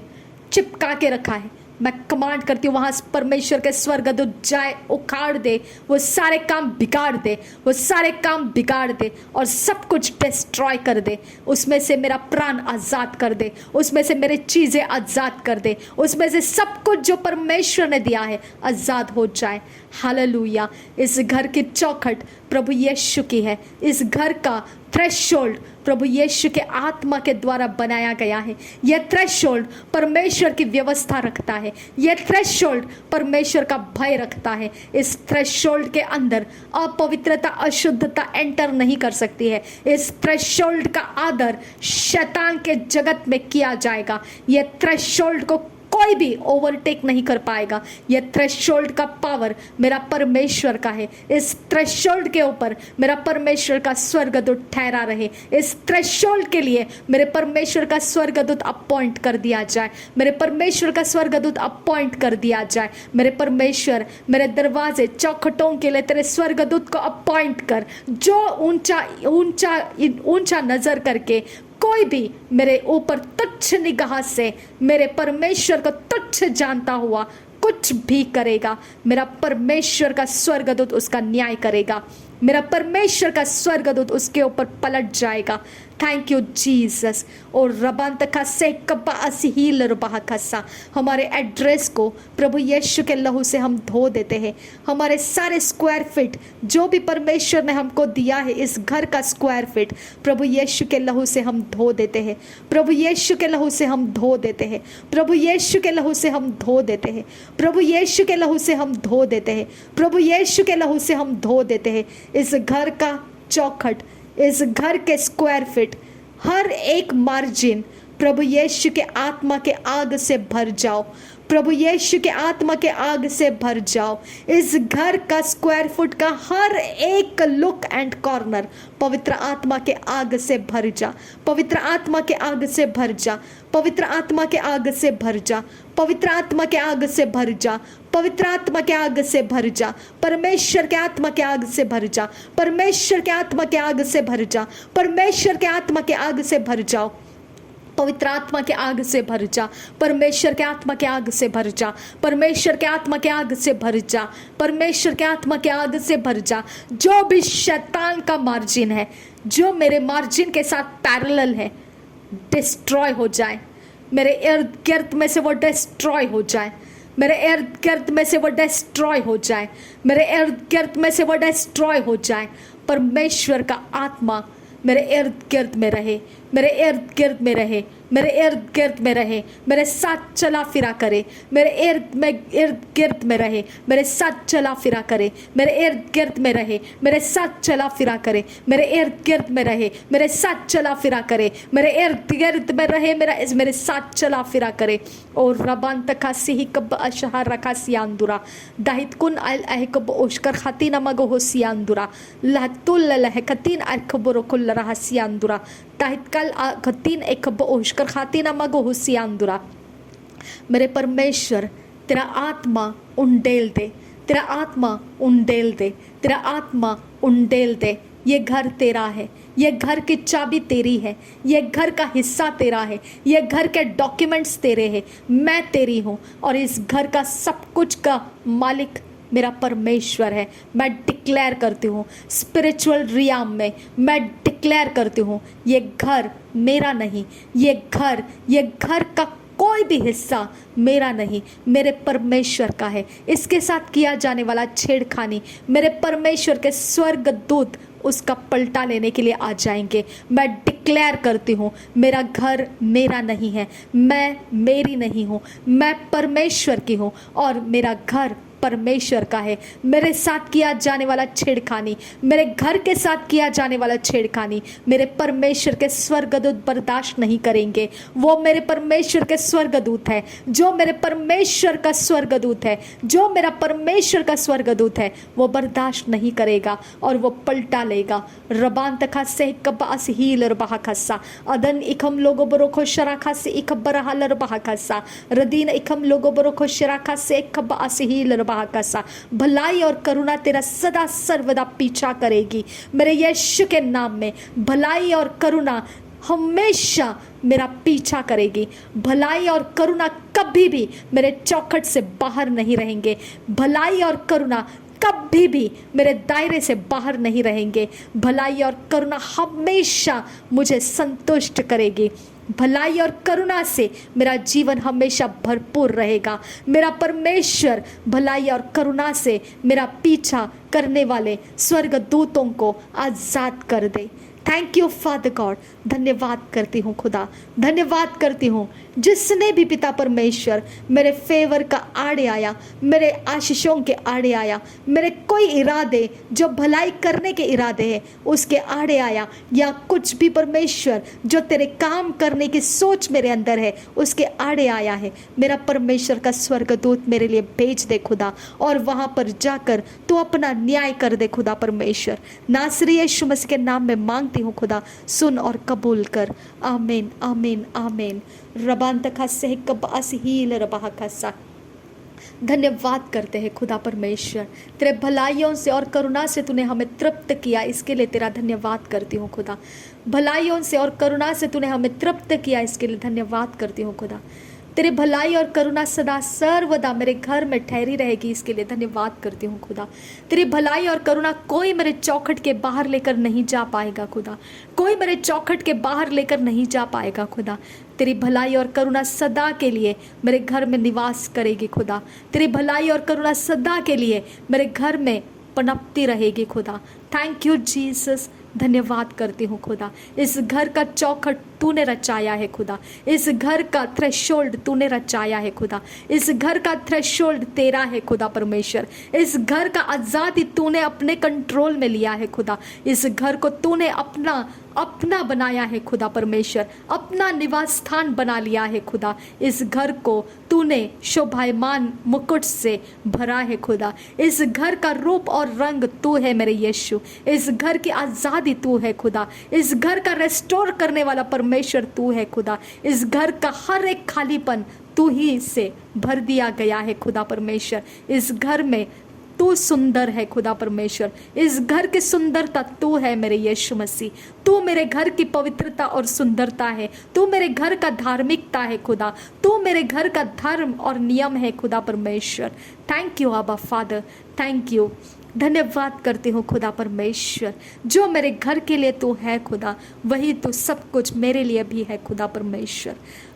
चिपका के रखा है, मैं कमांड करती हूँ वहाँ परमेश्वर के स्वर्गदूत जाए, उखाड़ दे, वो सारे काम बिगाड़ दे, वो सारे काम बिगाड़ दे और सब कुछ डिस्ट्रॉय कर दे। उसमें से मेरा प्राण आज़ाद कर दे, उसमें से मेरी चीज़ें आज़ाद कर दे, उसमें से सब कुछ जो परमेश्वर ने दिया है आज़ाद हो जाए। हालेलुया। इस घर की चौखट प्रभु यीशु की है, इस घर का थ्रेशोल्ड प्रभु यीशु के आत्मा के द्वारा बनाया गया है। यह थ्रेशोल्ड परमेश्वर की व्यवस्था रखता है, यह थ्रेशोल्ड परमेश्वर का भय रखता है। इस थ्रेशोल्ड के अंदर अपवित्रता, अशुद्धता एंटर नहीं कर सकती है। इस थ्रेशोल्ड का आदर शैतान के जगत में किया जाएगा। यह थ्रेशोल्ड को कोई भी ओवरटेक नहीं कर पाएगा। यह थ्रेशोल्ड का पावर मेरा परमेश्वर का है। इस थ्रेशोल्ड के ऊपर मेरा परमेश्वर का स्वर्गदूत ठहरा रहे। इस थ्रेशोल्ड के लिए मेरे परमेश्वर का स्वर्गदूत अपॉइंट कर दिया जाए, मेरे परमेश्वर का स्वर्गदूत अपॉइंट कर दिया जाए। मेरे परमेश्वर मेरे दरवाजे चौखटों के लिए तेरे स्वर्गदूत को अपॉइंट कर, जो ऊंचा ऊंचा ऊंचा नजर करके कोई भी मेरे ऊपर तुच्छ निगाह से मेरे परमेश्वर को तुच्छ जानता हुआ कुछ भी करेगा, मेरा परमेश्वर का स्वर्गदूत उसका न्याय करेगा, मेरा परमेश्वर का स्वर्गदूत उसके ऊपर पलट जाएगा। Thank you Jesus. और रबांत का से कब्बा असील रुबाह खस्सा, हमारे एड्रेस को प्रभु यीशु के लहू से हम धो देते हैं। हमारे सारे स्क्वायर फीट जो भी परमेश्वर ने हमको दिया है, इस घर का स्क्वायर फीट प्रभु यीशु के लहू से हम धो देते हैं, प्रभु यीशु के लहू से हम धो देते हैं, प्रभु यीशु के लहू से हम धो देते हैं, प्रभु यीशु के लहू से हम धो देते हैं, प्रभु यीशु के लहू से हम धो देते हैं। इस घर का चौखट, इस घर के स्क्वायर फीट, हर एक मार्जिन प्रभु यीशु के आत्मा के आग से भर जाओ, प्रभु यीशु के आत्मा के आग से भर जाओ। इस घर का स्क्वायर फुट का हर एक लुक एंड कॉर्नर पवित्र आत्मा के आग से भर जा, पवित्र आत्मा के आग से भर जा, पवित्र आत्मा के आग से भर जा, पवित्र आत्मा के आग से भर जा, पवित्र आत्मा के आग से भर जा, परमेश्वर के आत्मा के आग से भर जा, परमेश्वर के आत्मा के आग से भर जा, परमेश्वर के आत्मा के आग से भर जाओ, पवित्र आत्मा के आग से भर जा, परमेश्वर के आत्मा के आग से भर जा, परमेश्वर के आत्मा के आग से भर जा, परमेश्वर के आत्मा के आग से भर जा। जो भी शैतान का मार्जिन है, जो मेरे मार्जिन के साथ पैरेलल है, डिस्ट्रॉय हो जाए, मेरे इर्द गिर्द में से वो डिस्ट्रॉय हो जाए, मेरे इर्द गिर्द में से वो डिस्ट्रॉय हो जाए, मेरे इर्द गिर्द में से वो डिस्ट्रॉय हो जाए। परमेश्वर का आत्मा मेरे इर्द गिर्द में रहे, मेरे इर्द गिर्द में रहे, मेरे इर्द गिर्द में रहे, मेरे साथ चला फिरा करे, मेरे इर्द गिर्द में रहे, मेरे साथ चला फिरा करे, मेरे इर्द गिर्द में रहे, मेरे साथ चला फिरा करे, मेरे इर्द गिर्द में रहे, मेरे साथ चला फिरा करे, मेरे इर्द गिर्द में रहे, मेरे साथ चला फिरा करे। और रबान तका सिही कब अशहर रखा सियांदुरा दाहित कुन अल अहकब ओशकर खातीन अमगो हो सियांदुरा लहतुल लहकतीन अरखबरो कुल रहा सियांदुरा दाहित कल खतीन एकब ओशकर खातीन अमगो हो सियांदुरा। मेरे परमेश्वर तेरा आत्मा उंडेल दे, तेरा आत्मा उंडेल दे, तेरा आत्मा उंडेल दे, ये घर तेरा है, ये घर की चाबी तेरी है, ये घर का हिस्सा तेरा है, ये घर के डॉक्यूमेंट्स तेरे हैं, मैं तेरी हूँ और इस घर का सब कुछ का मालिक मेरा परमेश्वर है। मैं डिक्लेयर करती हूँ स्पिरिचुअल रियाम में, मैं डिक्लेयर करती हूँ ये घर मेरा नहीं, ये घर का कोई भी हिस्सा मेरा नहीं, मेरे परमेश्वर का है। इसके साथ किया जाने वाला छेड़खानी मेरे परमेश्वर के स्वर्गदूत उसका पलटा लेने के लिए आ जाएंगे। मैं डिक्लेयर करती हूँ मेरा घर मेरा नहीं है, मैं मेरी नहीं हूँ, मैं परमेश्वर की हूँ और मेरा घर परमेश्वर का है। मेरे साथ किया जाने वाला छेड़खानी, मेरे घर के साथ किया जाने वाला छेड़खानी मेरे परमेश्वर के स्वर्गदूत बर्दाश्त नहीं करेंगे। वो मेरे परमेश्वर के स्वर्गदूत है, जो मेरे परमेश्वर का स्वर्गदूत है, जो मेरा परमेश्वर का स्वर्गदूत है, वो बर्दाश्त नहीं करेगा और वो पलटा लेगा। रबान तखा से कबास हीलर बहाकसा अदन इकम लोगो बरोखो शराखा से इकबरहालर बहाकसा रदीन इकम लोगो बरोखो शराखा से कबास हीलर बहाकसा। भलाई और करुणा तेरा सदा सर्वदा पीछा करेगी मेरे यीशु के नाम में। भलाई और करुणा हमेशा मेरा पीछा करेगी। भलाई और करुणा कभी भी मेरे चौखट से बाहर नहीं रहेंगे। भलाई और करुणा कभी भी मेरे दायरे से बाहर नहीं रहेंगे। भलाई और करुणा हमेशा मुझे संतुष्ट करेगी। भलाई और करुणा से मेरा जीवन हमेशा भरपूर रहेगा। मेरा परमेश्वर भलाई और करुणा से मेरा पीछा करने वाले स्वर्गदूतों को आज़ाद कर दे। Thank you Father God. धन्यवाद करती हूँ खुदा, धन्यवाद करती हूँ जिसने भी पिता परमेश्वर मेरे फेवर का आड़े आया, मेरे आशीषों के आड़े आया, मेरे कोई इरादे जो भलाई करने के इरादे हैं उसके आड़े आया, या कुछ भी परमेश्वर जो तेरे काम करने की सोच मेरे अंदर है उसके आड़े आया है, मेरा परमेश्वर का स्वर्गदूत मेरे लिए भेज दे खुदा और वहाँ पर जाकर तू अपना न्याय कर दे खुदा परमेश्वर। नासरी यीशु मसीह के नाम में मांगती हूँ खुदा, सुन और कबूल कर। आमीन आमीन आमीन। रबान तखा से कबास हील रबा खसा। धन्यवाद करते हैं खुदा परमेश्वर, तेरे भलाइयों से और करुणा से तूने हमें तृप्त किया, इसके लिए तेरा धन्यवाद करती हूँ खुदा। भलाइयों से और करुणा से तूने हमें तृप्त किया, इसके लिए धन्यवाद करती हूँ खुदा। तेरी भलाई और करुणा सदा सर्वदा मेरे घर में ठहरी रहेगी, इसके लिए धन्यवाद करती हूँ खुदा। तेरी भलाई और करुणा कोई मेरे चौखट के बाहर लेकर नहीं जा पाएगा खुदा, कोई मेरे चौखट के बाहर लेकर नहीं जा पाएगा खुदा। तेरी भलाई और करुणा सदा के लिए मेरे घर में निवास करेगी खुदा। तेरी भलाई और करुणा सदा के लिए मेरे घर में पनपती रहेगी खुदा। Thank you Jesus. धन्यवाद करती हूँ खुदा। इस घर का चौखट तूने रचाया है खुदा, इस घर का थ्रेशोल्ड तूने रचाया है खुदा, इस घर का थ्रेशोल्ड तेरा है खुदा परमेश्वर। इस घर का आज़ादी तूने अपने कंट्रोल में लिया है खुदा। इस घर को तूने अपना बनाया है खुदा परमेश्वर, अपना निवास स्थान बना लिया है खुदा। इस घर को तूने शोभायमान मुकुट से भरा है खुदा। इस घर का रूप और रंग तू है मेरे यीशु। इस घर की आज़ादी तू है खुदा। इस घर का रेस्टोर करने वाला परमेश्वर तू है खुदा। इस घर का हर एक खालीपन तू ही से भर दिया गया है खुदा परमेश्वर। इस घर में तू सुंदर है खुदा परमेश्वर। इस घर की सुंदरता तू है मेरे यीशु मसीह। तू मेरे घर की पवित्रता और सुंदरता है। तू मेरे घर का धार्मिकता है खुदा। तू मेरे घर का धर्म और नियम है खुदा परमेश्वर। थैंक यू आबा फादर, थैंक यू। धन्यवाद करती हूँ खुदा परमेश्वर, जो मेरे घर के लिए तू है खुदा, वही तू सब कुछ मेरे लिए भी है खुदा परमेश्वर।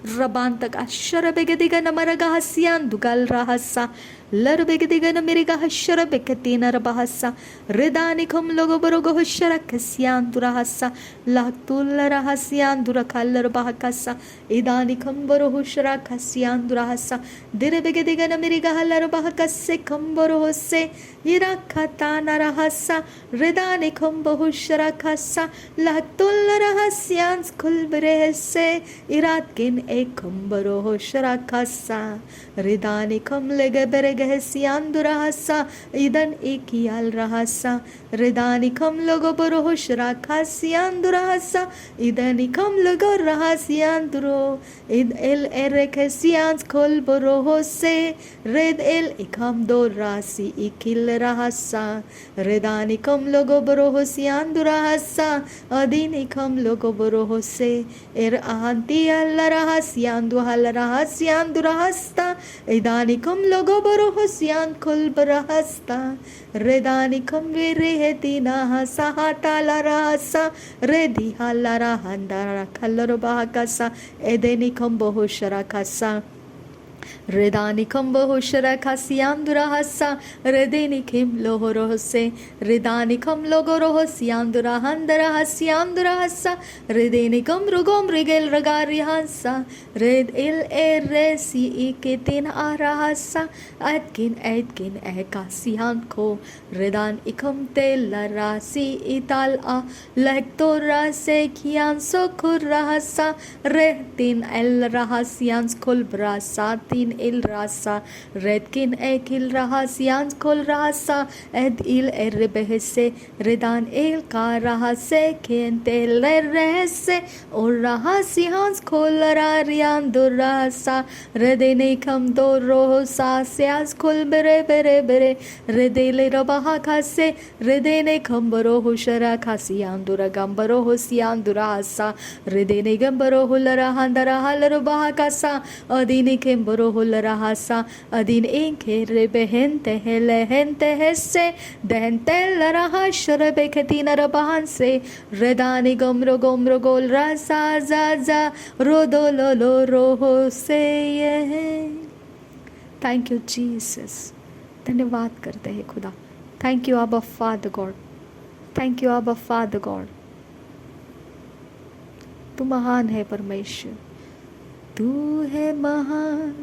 रबान तक अशर बेगदिगा नमरगा हसियान दुगल रहसा लर बेगदिगा न मेरे गा हशर बेकतीन रबहसा रिदानिकम लोगो बरोगो हशर कसियान दुरहसा लातुल रहसियान दुरखल रबहकसा इदानिकम बरो हशर कसियान दुरहसा दिरे बेगदिगा न मेरे गा हलर बहकसे कम बरो से इरा खता न रहसा रिदानिकम बहुशर कसा लातुल रहसियान स्कुल बरेसे इरात किन एकम बरो हशर कसा रिदानिकम लेगे बेरेगे regesiandurahasa idan ikial rahasa redanikum logo borohosh rakasiandurahasa idanikum logo rahasianduro id el erekesians kol borohose red el ikam do rasi ikil rahasa redanikum logo borohosiandurahasa adinikum logo borohose ahanti alla rahasiandu hal rahasiandurahasta idanikum logo borohosian kol barahasta redanikum virehetina sahatala rahasa redi halara handara kalor bahakasa edenikum bohusharakasa redanikum bohusharakasiandurahasa redenikim lohorohose redanikum logorohosiandurahandarahasiandurahasa redenikum rugom rigel ragarihansa red il eresi iketin arahasa atkin ekasihanko redan ikum telarasi ital a lektorase kian sokurahasa redin el rahasians kolbrasa tin il rasa redkin ekil rahasians kol rasa ed il erbehse redan il ka rahase kentel rehse or rahasians kol rarian durasa redene kam do rosa seas kol bere redele rabaha kase redene kambaro hushara khasian dura gambaro hosian durasa redene gambaro hulara handara halar bahakasa adine kembaro hularahasa adin inke rebehente helehente hesse dente laraha sharabe katina rabahanse redani gomro gol rasa zaza rodololo roho se. Thank you Jesus. धन्यवाद करते हैं खुदा. Thank you आबा father God. Thank you आबा father God. तू महान है परमेश्वर. तू है महान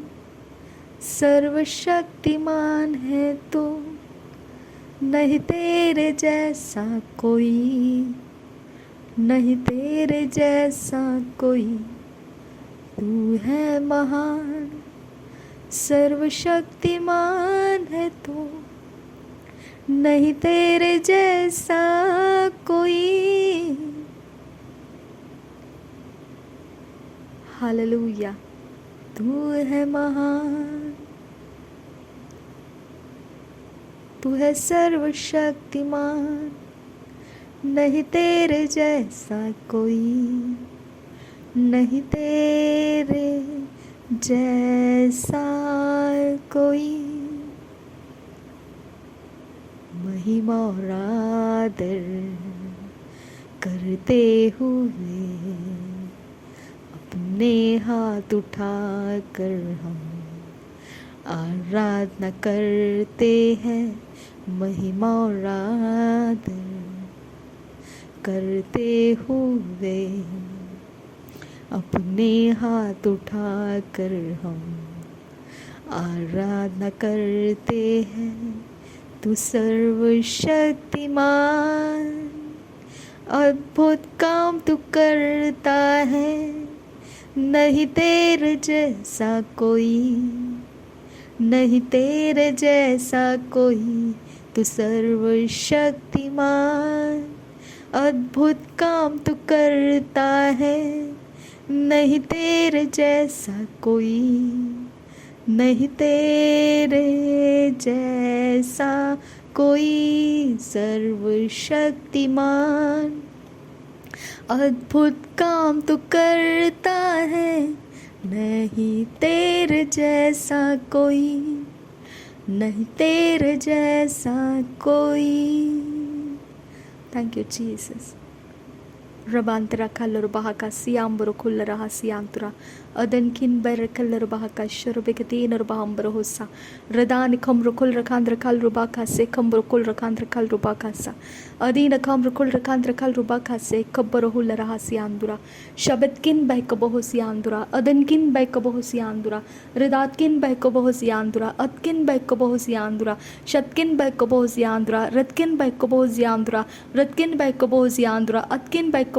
सर्वशक्तिमान है तू. नहीं तेरे जैसा कोई. नहीं तेरे जैसा कोई. तू है महान सर्वशक्तिमान है तू. नहीं तेरे जैसा कोई. हालेलुया. तू है महान. तू है सर्वशक्तिमान. नहीं तेरे जैसा कोई. नहीं तेरे जैसा कोई. महिमा और आदर करते हुए अपने हाथ उठाकर हम आराधना करते हैं. महिमा और आदर करते हुए अपने हाथ उठाकर हम आराधना करते हैं. तू सर्वशक्तिमान अद्भुत काम तू करता है. नहीं तेरे जैसा कोई. नहीं तेरे जैसा कोई. तू सर्वशक्तिमान अद्भुत काम तू करता है. नहीं तेरे जैसा कोई. नहीं तेरे जैसा कोई. सर्वशक्तिमान अद्भुत काम तू करता है. नहीं तेरे जैसा कोई. नहीं तेरे जैसा कोई. Thank you Jesus. रबांतरा कलर बहाका सियांबरो कुल्लरा सियांतरा अदनकिन बर कलर बहाका शरबेकतीन रबांबर होसा रदान कमर कुल रकांद्र कल रुबाका से कमर कुल रकांद्र कल रुबाका सा अदीन कमर कुल रकांद्र कल रुबाका से कब्बर हुलरा सियांदुरा शबतकिन बैक बहु सियांदुरा अदनकिन बैक बहु सियांदुरा रदातकिन बैक बहु सियांदुरा अतकिन बैक बहु सियांदुरा शतकिन बैक बहु सियांदुरा रतकिन बैक बहु सियांदुरा रतकिन बैक बहु सियांदुरा अतकिन बैक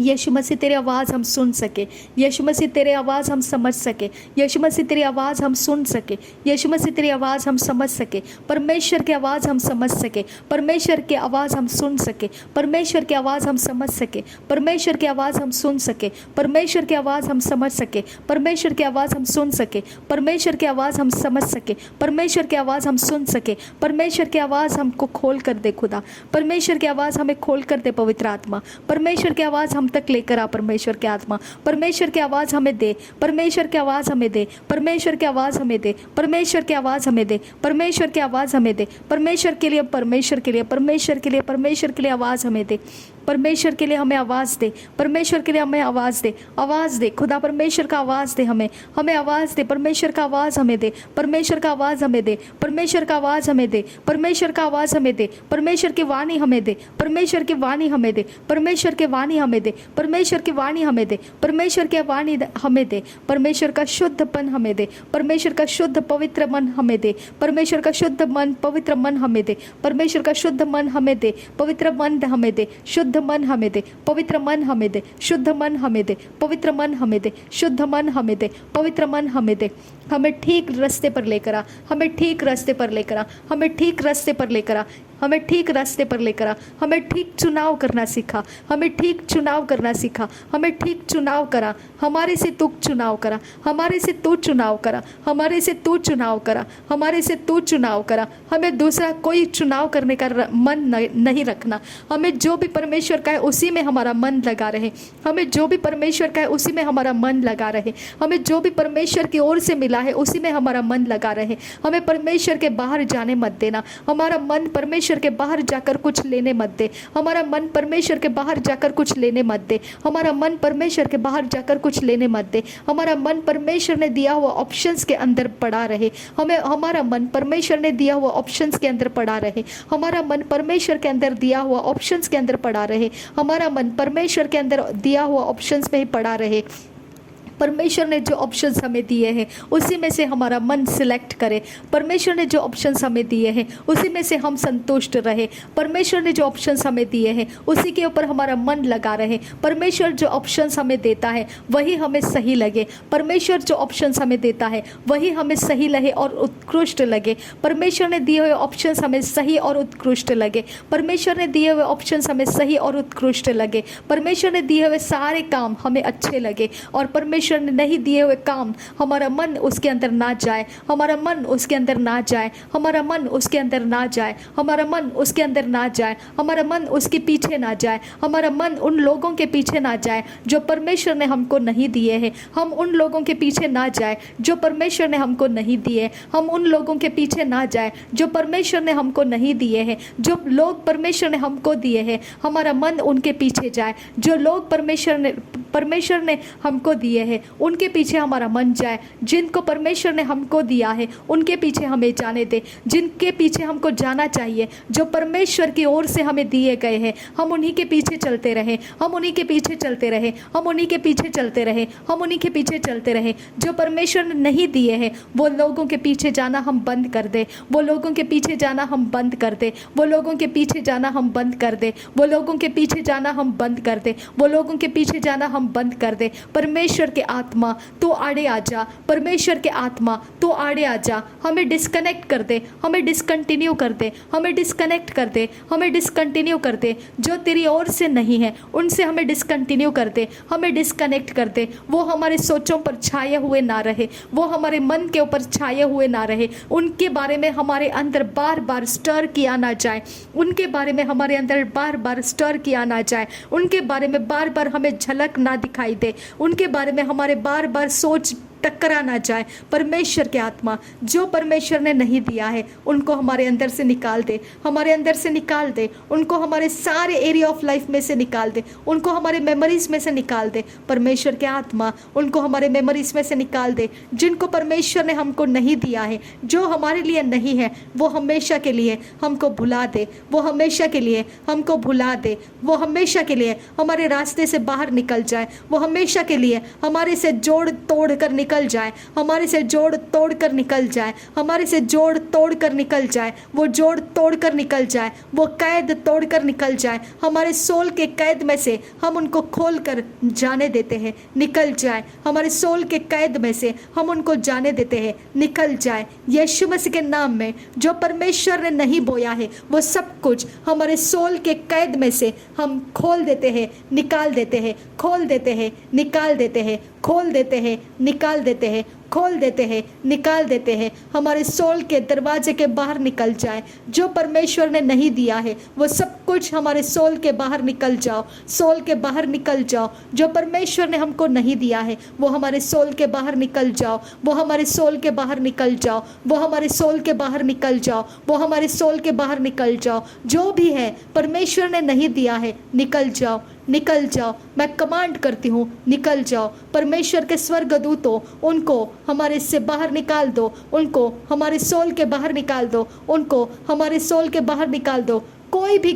यीशु मसीह तेरी आवाज़ हम सुन सके, यीशु मसीह तेरी आवाज़ हम समझ सके, यीशु मसीह तेरी आवाज़ हम सुन सके, यीशु मसीह तेरी आवाज़ हम समझ सके, परमेश्वर की आवाज़ हम समझ सके, परमेश्वर की आवाज़ हम सुन सके, परमेश्वर की आवाज़ हम समझ सके, परमेश्वर की आवाज़ हम सुन सके, परमेश्वर की आवाज़ हम समझ सके, परमेश्वर की आवाज़ हम सुन सके, परमेश्वर की आवाज़ हम समझ सके, परमेश्वर की आवाज़ हम सुन सके, परमेश्वर की आवाज़ हमको खोल कर दे खुदा, परमेश्वर की आवाज़ हमें खोल कर दे पवित्र आत्मा, परमेश्वर की आवाज़ हम तक लेकर आ परमेश्वर की आत्मा, परमेश्वर की आवाज़ हमें दे, परमेश्वर की आवाज़ हमें दे, परमेश्वर की आवाज़ हमें दे, परमेश्वर की आवाज़ हमें दे, परमेश्वर की आवाज़ हमें दे, परमेश्वर के लिए, परमेश्वर के लिए, परमेश्वर के लिए, परमेश्वर के लिए आवाज़ हमें दे, परमेश्वर के लिए हमें आवाज़ दे, परमेश्वर के लिए हमें आवाज़ दे, आवाज़ दे खुदा, परमेश्वर का आवाज़ दे, हमें हमें आवाज़ दे, परमेश्वर का आवाज़ हमें दे, परमेश्वर का आवाज़ हमें दे, परमेश्वर का आवाज़ हमें दे, परमेश्वर का आवाज़ हमें दे, परमेश्वर की वाणी हमें दे, परमेश्वर की वाणी हमें दे, परमेश्वर की वाणी हमें दे, परमेश्वर की वाणी हमें दे, परमेश्वर की वाणी हमें दे, परमेश्वर का शुद्धपन हमें दे, परमेश्वर का शुद्ध पवित्र मन हमें दे, परमेश्वर का शुद्ध मन पवित्र मन हमें दे, परमेश्वर का शुद्ध मन हमें दे, पवित्र मन हमें दे, शुद्ध मन हमें दे, पवित्र मन हमें दे, शुद्ध मन हमें दे, पवित्र मन हमें दे, शुद्ध मन हमें दे, पवित्र मन हमें दे, हमें ठीक रास्ते पर लेकर आ, हमें ठीक रास्ते पर लेकर आ, हमें ठीक रास्ते पर लेकर आ, हमें ठीक रास्ते पर लेकर आ, हमें ठीक चुनाव करना सीखा, हमें ठीक चुनाव करना सीखा, हमें ठीक चुनाव करा, हमारे से तू चुनाव करा, हमारे से तू चुनाव करा, हमारे से तू चुनाव करा, हमारे से तू चुनाव करा, हमें दूसरा कोई चुनाव करने का मन नहीं रखना, हमें जो भी परमेश्वर का है उसी में हमारा मन लगा रहे, हमें जो भी परमेश्वर का है उसी में हमारा मन लगा रहे, हमें जो भी परमेश्वर की ओर से मिला है उसी में हमारा मन लगा रहे, हमें परमेश्वर के बाहर जाने मत देना, हमारा मन परमेश्वर के बाहर जाकर कुछ लेने मत दे, हमारा मन परमेश्वर के बाहर जाकर कुछ लेने मत दे, हमारा मन परमेश्वर के बाहर जाकर कुछ लेने मत दे, हमारा मन परमेश्वर ने दिया हुआ ऑप्शंस के अंदर पड़ा रहे, हमें हमारा मन परमेश्वर ने दिया हुआ ऑप्शंस के अंदर पड़ा रहे, हमारा मन परमेश्वर के अंदर दिया हुआ ऑप्शंस के अंदर पड़ा रहे, हमारा मन परमेश्वर के अंदर दिया हुआ ऑप्शंस में ही पड़ा रहे। परमेश्वर ने जो ऑप्शंस हमें दिए हैं उसी में से हमारा मन सिलेक्ट करे, परमेश्वर ने जो ऑप्शंस हमें दिए हैं उसी में से हम संतुष्ट रहे, परमेश्वर ने जो ऑप्शंस हमें दिए हैं उसी के ऊपर हमारा मन लगा रहे, परमेश्वर जो ऑप्शंस हमें देता है वही हमें सही लगे, परमेश्वर जो ऑप्शंस हमें देता है वही हमें सही लगे और उत्कृष्ट लगे, परमेश्वर ने दिए हुए ऑप्शंस हमें सही और उत्कृष्ट लगे, परमेश्वर ने दिए हुए ऑप्शंस हमें सही और उत्कृष्ट लगे, परमेश्वर ने दिए हुए सारे काम हमें अच्छे लगे, और परमेश्वर ने नहीं दिए हुए काम हमारा मन उसके अंदर ना जाए, हमारा मन उसके अंदर ना जाए, हमारा मन उसके अंदर ना जाए, हमारा मन उसके अंदर ना जाए, हमारा मन उसके पीछे ना जाए, हमारा मन उन लोगों के पीछे ना जाए जो परमेश्वर ने हमको नहीं दिए हैं, हम उन लोगों के पीछे ना जाए जो परमेश्वर ने हमको नहीं दिए, हम उन लोगों के पीछे ना जाए जो परमेश्वर ने हमको नहीं दिए हैं, जो लोग परमेश्वर ने हमको दिए हैं हमारा मन उनके पीछे जाए, जो लोग परमेश्वर ने हमको दिए हैं उनके पीछे हमारा मन जाए, जिनको परमेश्वर ने हमको दिया है उनके पीछे हमें जाने दे, जिनके पीछे हमको जाना चाहिए जो परमेश्वर की ओर से हमें दिए गए हैं हम उन्हीं के पीछे चलते रहें, हम उन्हीं के पीछे चलते रहें, हम उन्हीं के पीछे चलते रहें, हम उन्हीं के पीछे चलते रहें, जो परमेश्वर ने नहीं दिए हैं वो लोगों के पीछे जाना हम बंद कर दे, वो लोगों के पीछे जाना हम बंद कर दे, वो लोगों के पीछे जाना हम बंद कर दे, वो लोगों के पीछे जाना हम बंद कर दे, वो लोगों के पीछे जाना हम बंद कर दे। परमेश्वर के आत्मा तो आड़े आ जा, परमेश्वर के आत्मा तो आड़े आ जा, हमें डिस्कनेक्ट कर दे, हमें डिसकंटिन्यू कर दे, हमें डिस्कनेक्ट कर दे, हमें डिसकंटिन्यू कर दे, जो तेरी ओर से नहीं है उनसे हमें डिसकंटिन्यू कर दे, हमें डिस्कनेक्ट कर दे, वो हमारे सोचों पर छाए हुए ना रहे, वो हमारे मन के ऊपर छाए हुए ना रहे, उनके बारे में हमारे अंदर बार बार स्टर किया ना जाए, उनके बारे में हमारे अंदर बार बार स्टर किया ना जाए, उनके बारे में बार बार हमें झलक ना दिखाई दे, उनके बारे में हमारे बार बार सोच टकरा ना जाए। परमेश्वर के आत्मा जो परमेश्वर ने नहीं दिया है उनको हमारे अंदर से निकाल दे, हमारे अंदर से निकाल दे, उनको हमारे सारे एरिया ऑफ लाइफ में से निकाल दे, उनको हमारे मेमोरीज में से निकाल दे। परमेश्वर के आत्मा उनको हमारे मेमोरीज में से निकाल दे, जिनको परमेश्वर ने हमको नहीं दिया है, जो हमारे लिए नहीं है वो हमेशा के लिए हमको भुला दे, वो हमेशा के लिए हमको भुला दे, वो हमेशा के लिए हमारे रास्ते से बाहर निकल जाए, वो हमेशा के लिए हमारे से जोड़ तोड़ कर निकल जाए, हमारे से जोड़ तोड़ कर निकल जाए, हमारे से जोड़ तोड़ कर निकल जाए, वो जोड़ तोड़ कर निकल जाए, वो कैद तोड़ कर निकल जाए, हमारे सोल के कैद में से हम उनको खोल कर जाने देते हैं, निकल जाए, हमारे सोल के कैद में से हम उनको जाने देते हैं, निकल जाए यीशु मसीह के नाम में। जो परमेश्वर ने नहीं बोया है वो सब कुछ हमारे सोल के कैद में से हम खोल देते हैं, निकाल देते हैं, खोल देते हैं, निकाल देते हैं, खोल देते हैं, निकाल देते हैं, खोल देते हैं, निकाल देते हैं, हमारे सोल के दरवाजे के बाहर निकल जाए। जो परमेश्वर ने नहीं दिया है वो सब कुछ हमारे सोल के बाहर निकल जाओ, सोल के बाहर निकल जाओ। जो परमेश्वर ने हमको नहीं दिया है वो हमारे सोल के बाहर निकल जाओ, वो हमारे सोल के बाहर निकल जाओ, वो हमारे सोल के बाहर निकल जाओ, वो हमारे सोल के बाहर निकल जाओ। जो भी है परमेश्वर ने नहीं दिया है निकल जाओ, निकल जाओ। मैं कमांड करती हूँ निकल जाओ। परमेश्वर के स्वर्गदूतों उनको हमारे से बाहर निकाल दो, उनको हमारे सोल के बाहर निकाल दो, उनको हमारे सोल के बाहर निकाल दो। कोई भी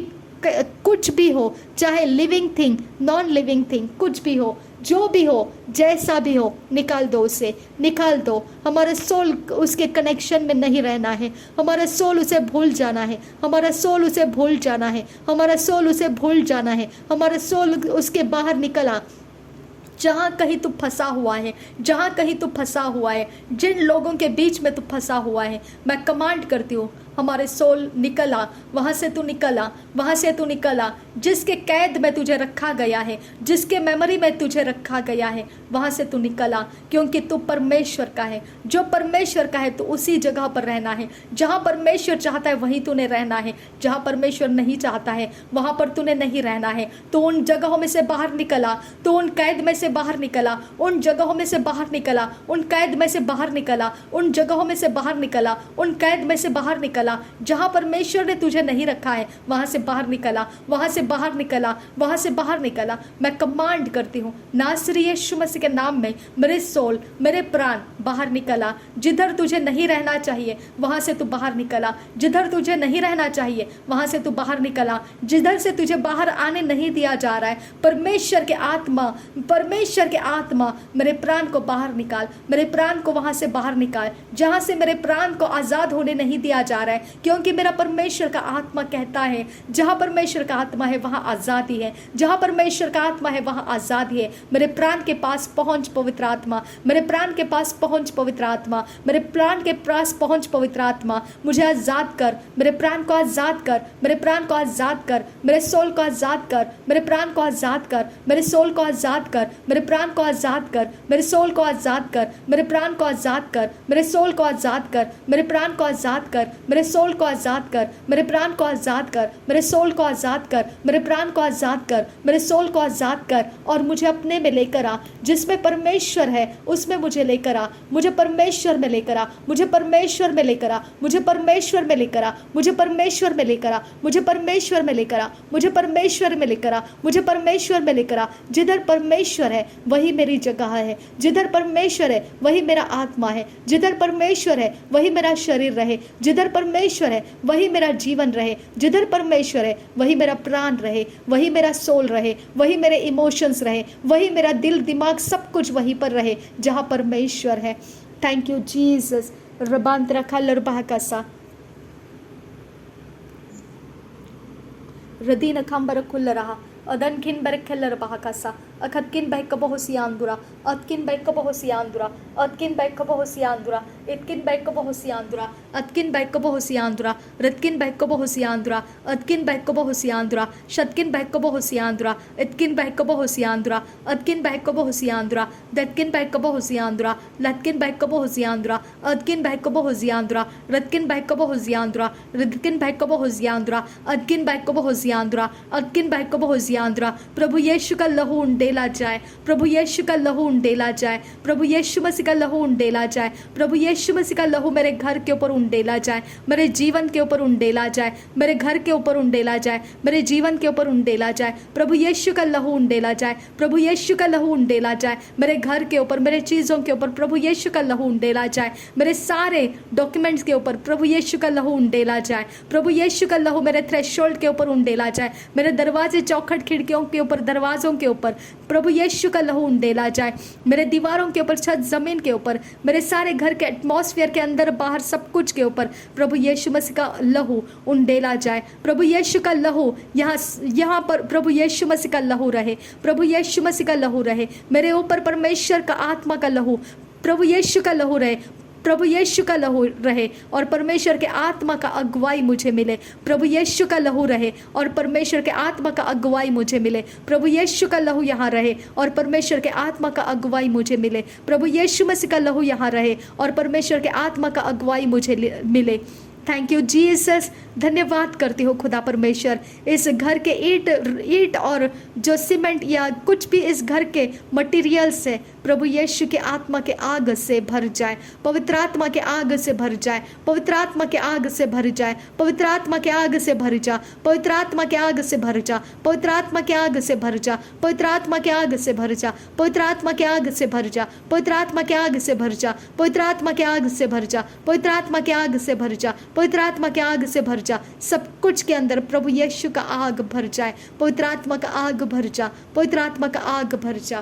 कुछ भी हो, चाहे living thing non living thing कुछ भी हो, जो भी हो, जैसा भी हो, निकाल दो उसे, निकाल दो। हमारा सोल उसके कनेक्शन में नहीं रहना है, हमारा सोल उसे भूल जाना है, हमारा सोल उसे भूल जाना है, हमारा सोल उसे भूल जाना है, हमारा सोल उसके बाहर निकला। जहाँ कहीं तू फंसा हुआ है, जहाँ कहीं तू फंसा हुआ है, जिन लोगों के बीच में तू फंसा हुआ है, मैं कमांड करती हूँ हमारे सोल निकला, वहाँ से तू निकला, वहाँ से तू निकला। जिसके कैद में तुझे रखा गया है, जिसके मेमोरी में तुझे रखा गया है, वहाँ से तू निकला, क्योंकि तू परमेश्वर का है। जो परमेश्वर का है तो उसी जगह पर रहना है। जहाँ परमेश्वर चाहता है वहीं तूने रहना है, जहाँ परमेश्वर नहीं चाहता है वहाँ पर तूने नहीं रहना है। तो उन जगहों में से बाहर निकला, तो उन कैद में से बाहर निकला, उन जगहों में से बाहर निकला, उन कैद में से बाहर निकला, उन जगहों में से बाहर निकला, उन कैद में से बाहर निकला। जहां परमेश्वर ने तुझे नहीं रखा है वहां से बाहर निकला, वहां से बाहर निकला, वहां से बाहर निकला। मैं कमांड करती हूँ नासरी यीशु मसीह के नाम में, मेरे सोल, मेरे प्राण बाहर निकला। जिधर तुझे नहीं रहना चाहिए वहां से तू बाहर निकला, जिधर तुझे नहीं रहना चाहिए वहां से तू बाहर निकला, जिधर से तुझे बाहर आने नहीं दिया जा रहा है। परमेश्वर के आत्मा, परमेश्वर के आत्मा मेरे प्राण को बाहर निकाल, मेरे प्राण को वहां से बाहर निकाल, जहां से मेरे प्राण को आजाद होने नहीं दिया जा रहा है। क्योंकि मेरा परमेश्वर का आत्मा कहता है जहां परमेश्वर का आत्मा है वहां आजादी है, जहां परमेश्वर का आत्मा है वहां आजादी है। मेरे प्राण के पास पहुंच पवित्र आत्मा, मेरे प्राण के पास पहुंच पवित्र आत्मा, मेरे प्राण के पास पहुंच पवित्र आत्मा। मुझे आजाद कर, मेरे प्राण को आजाद कर, मेरे प्राण को आजाद कर, मेरे सोल को आजाद कर, मेरे प्राण को आजाद कर, मेरे सोल को आजाद कर, मेरे प्राण को आजाद कर, मेरे सोल को आजाद कर, मेरे प्राण को आजाद कर, मेरे सोल को आजाद कर, मेरे प्राण को आजाद कर, मेरे सोल को आजाद कर, मेरे प्राण को आजाद कर, मेरे सोल को आजाद कर, मेरे प्राण को आजाद कर, मेरे सोल को आजाद कर। और मुझे अपने में लेकर आ, जिसमें परमेश्वर है उसमें मुझे लेकर आ, मुझे परमेश्वर में लेकर आ, मुझे परमेश्वर में लेकर आ, मुझे परमेश्वर में लेकर आ, मुझे परमेश्वर में लेकर आ, मुझे परमेश्वर में लेकर आ, मुझे परमेश्वर में लेकर आ, मुझे परमेश्वर में लेकर आ। जिधर परमेश्वर है वही मेरी जगह है, जिधर परमेश्वर है वही मेरा आत्मा है, जिधर परमेश्वर है वही मेरा शरीर रहे, जिधर परमेश्वर है वही मेरा जीवन रहे, जिधर परमेश्वर है वही मेरा प्राण रहे, वही मेरा सोल रहे, वही मेरे इमोशंस रहे, वही मेरा दिल दिमाग सब कुछ वहीं पर रहे जहाँ परमेश्वर है। Thank you Jesus. रबांतरा खल्लर बहकसा रदीन खंबर खुल रहा अदनकिन बरखलर बहकसा अखतकिन बैक बहुसियांदुरा अतकिन बैक बहुसियांदुरा अतकिन बैक बहुसियांदुरा इतकिन बैक बहुसियांदुरा अतकिन बैक बहुसियांदुरा रतकिन बैक बहुसियांदुरा अतकिन बैक बहुसियांदुरा शतकिन बैक बहुसियांदुरा इतकिन बैक बहुसियांदुरा अतकिन बैक बहुसियांदुरा दतकिन बैक बहुसियांदुरा लतकिन बैक बहुसियांदुरा अतकिन बैक बहुसियांदुरा रतकिन बैक बहुसियांदुरा रतकिन बैक बहुसियांदुरा अतकिन बैक बहुसियांदुरा अतकिन बैक बहुसियांदुरा। प्रभु यीशु का लहू उंडेला जाए, प्रभु यीशु का लहू उंडेला जाए, प्रभु यीशु मसीह का लहू उंडेला जाए, प्रभु यीशु मसीह का लहू मेरे घर के ऊपर उंडेला जाए, मेरे जीवन के ऊपर उंडेला जाए, मेरे घर के ऊपर उंडेला जाए, मेरे जीवन के ऊपर उंडेला जाए। प्रभु यीशु का लहू उंडेला जाए, प्रभु यीशु का लहू उंडेला जाए, मेरे घर के ऊपर, मेरे चीज़ों के ऊपर प्रभु यीशु का लहू उंडेला जाए, मेरे सारे डॉक्यूमेंट्स के ऊपर प्रभु यीशु का लहू उंडेला जाए, प्रभु यीशु का लहू मेरे थ्रेशोल्ड के ऊपर उंडेला जाए, मेरे दरवाजे चौखट खिड़कियों के ऊपर, दरवाजों के ऊपर प्रभु यीशु का लहू उंडेला जाए मेरे दीवारों के ऊपर, छत ज़मीन के ऊपर, मेरे सारे घर के एटमॉस्फेयर के अंदर बाहर सब कुछ के ऊपर प्रभु यीशु मसीह का लहू उंडेला जाए। प्रभु यीशु का लहू यहाँ पर प्रभु यीशु मसीह का लहू रहे, प्रभु यीशु मसीह का लहू रहे मेरे ऊपर, परमेश्वर का आत्मा का लहू, प्रभु यीशु का लहू रहे, प्रभु यीशु का लहू रहे और परमेश्वर के आत्मा का अगुवाई मुझे मिले। प्रभु यीशु का लहू रहे और परमेश्वर के आत्मा का अगुवाई मुझे मिले। प्रभु यीशु का लहू यहाँ रहे और परमेश्वर के आत्मा का अगुवाई मुझे मिले। प्रभु यीशु मसीह का लहू यहाँ रहे और परमेश्वर के आत्मा का अगुवाई मुझे मिले। Thank you Jesus. धन्यवाद करती हूँ खुदा परमेश्वर, इस घर के ईंट और जो सीमेंट या कुछ भी इस घर के मटेरियल से प्रभु यीशु के आत्मा के आग से भर जाए, पवित्र आत्मा के आग से भर जाए, पवित्र आत्मा के आग से भर जाए, पवित्र आत्मा के आग से भर जा, पवित्र आत्मा के आग से भर जा, पवित्र आत्मा के आग से भर जा, पवित्र आत्मा के आग से भर जा, पवित्र आत्मा के आग से भर जा, पवित्र आत्मा के आग से भर जा, पवित्र आत्मा के आग से भर जा, पवित्र आत्मा के आग से भर जा, पवित्र आत्मा के आग से भर जा, सब कुछ के अंदर प्रभु यीशु का आग भर जाए, पवित्र आत्मा का आग भर जा, पवित्र आत्मा का आग भर जा।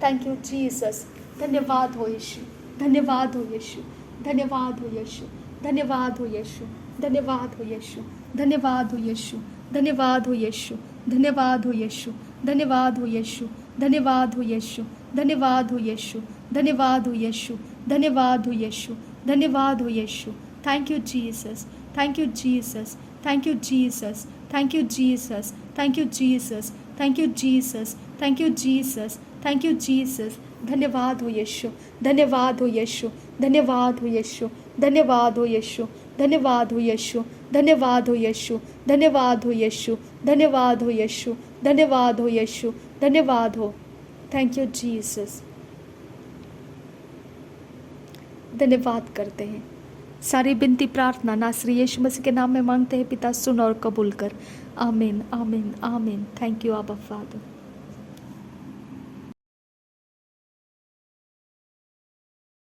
Thank you Jesus. धन्यवाद हो यीशु, धन्यवाद हो यीशु, धन्यवाद हो यीशु, धन्यवाद हो यीशु, धन्यवाद हो यीशु, धन्यवाद हो यीशु, धन्यवाद हो यीशु, धन्यवाद हो यीशु, धन्यवाद हो यीशु, धन्यवाद हो यीशु, धन्यवाद हो यीशु, धन्यवाद हो यीशु, धन्यवाद हो यीशु, धन्यवाद हो यीशु। Thank you Jesus, thank you Jesus, thank you Jesus, thank you Jesus, thank you Jesus, thank you Jesus, thank you Jesus, thank you Jesus. धन्यवाद हो यीशु, धन्यवाद हो यीशु, धन्यवाद हो यीशु, धन्यवाद हो यीशु, धन्यवाद हो यीशु, धन्यवाद हो यीशु, धन्यवाद हो यीशु, धन्यवाद हो यीशु, धन्यवाद हो यीशु, धन्यवाद हो। Thank you Jesus. धन्यवाद करते हैं। सारी बिनती प्रार्थना नासरी यीशु मसीह के नाम में मांगते हैं पिता, सुन और कबूल कर। आमीन, आमीन, आमीन। थैंक यू आबा फादर।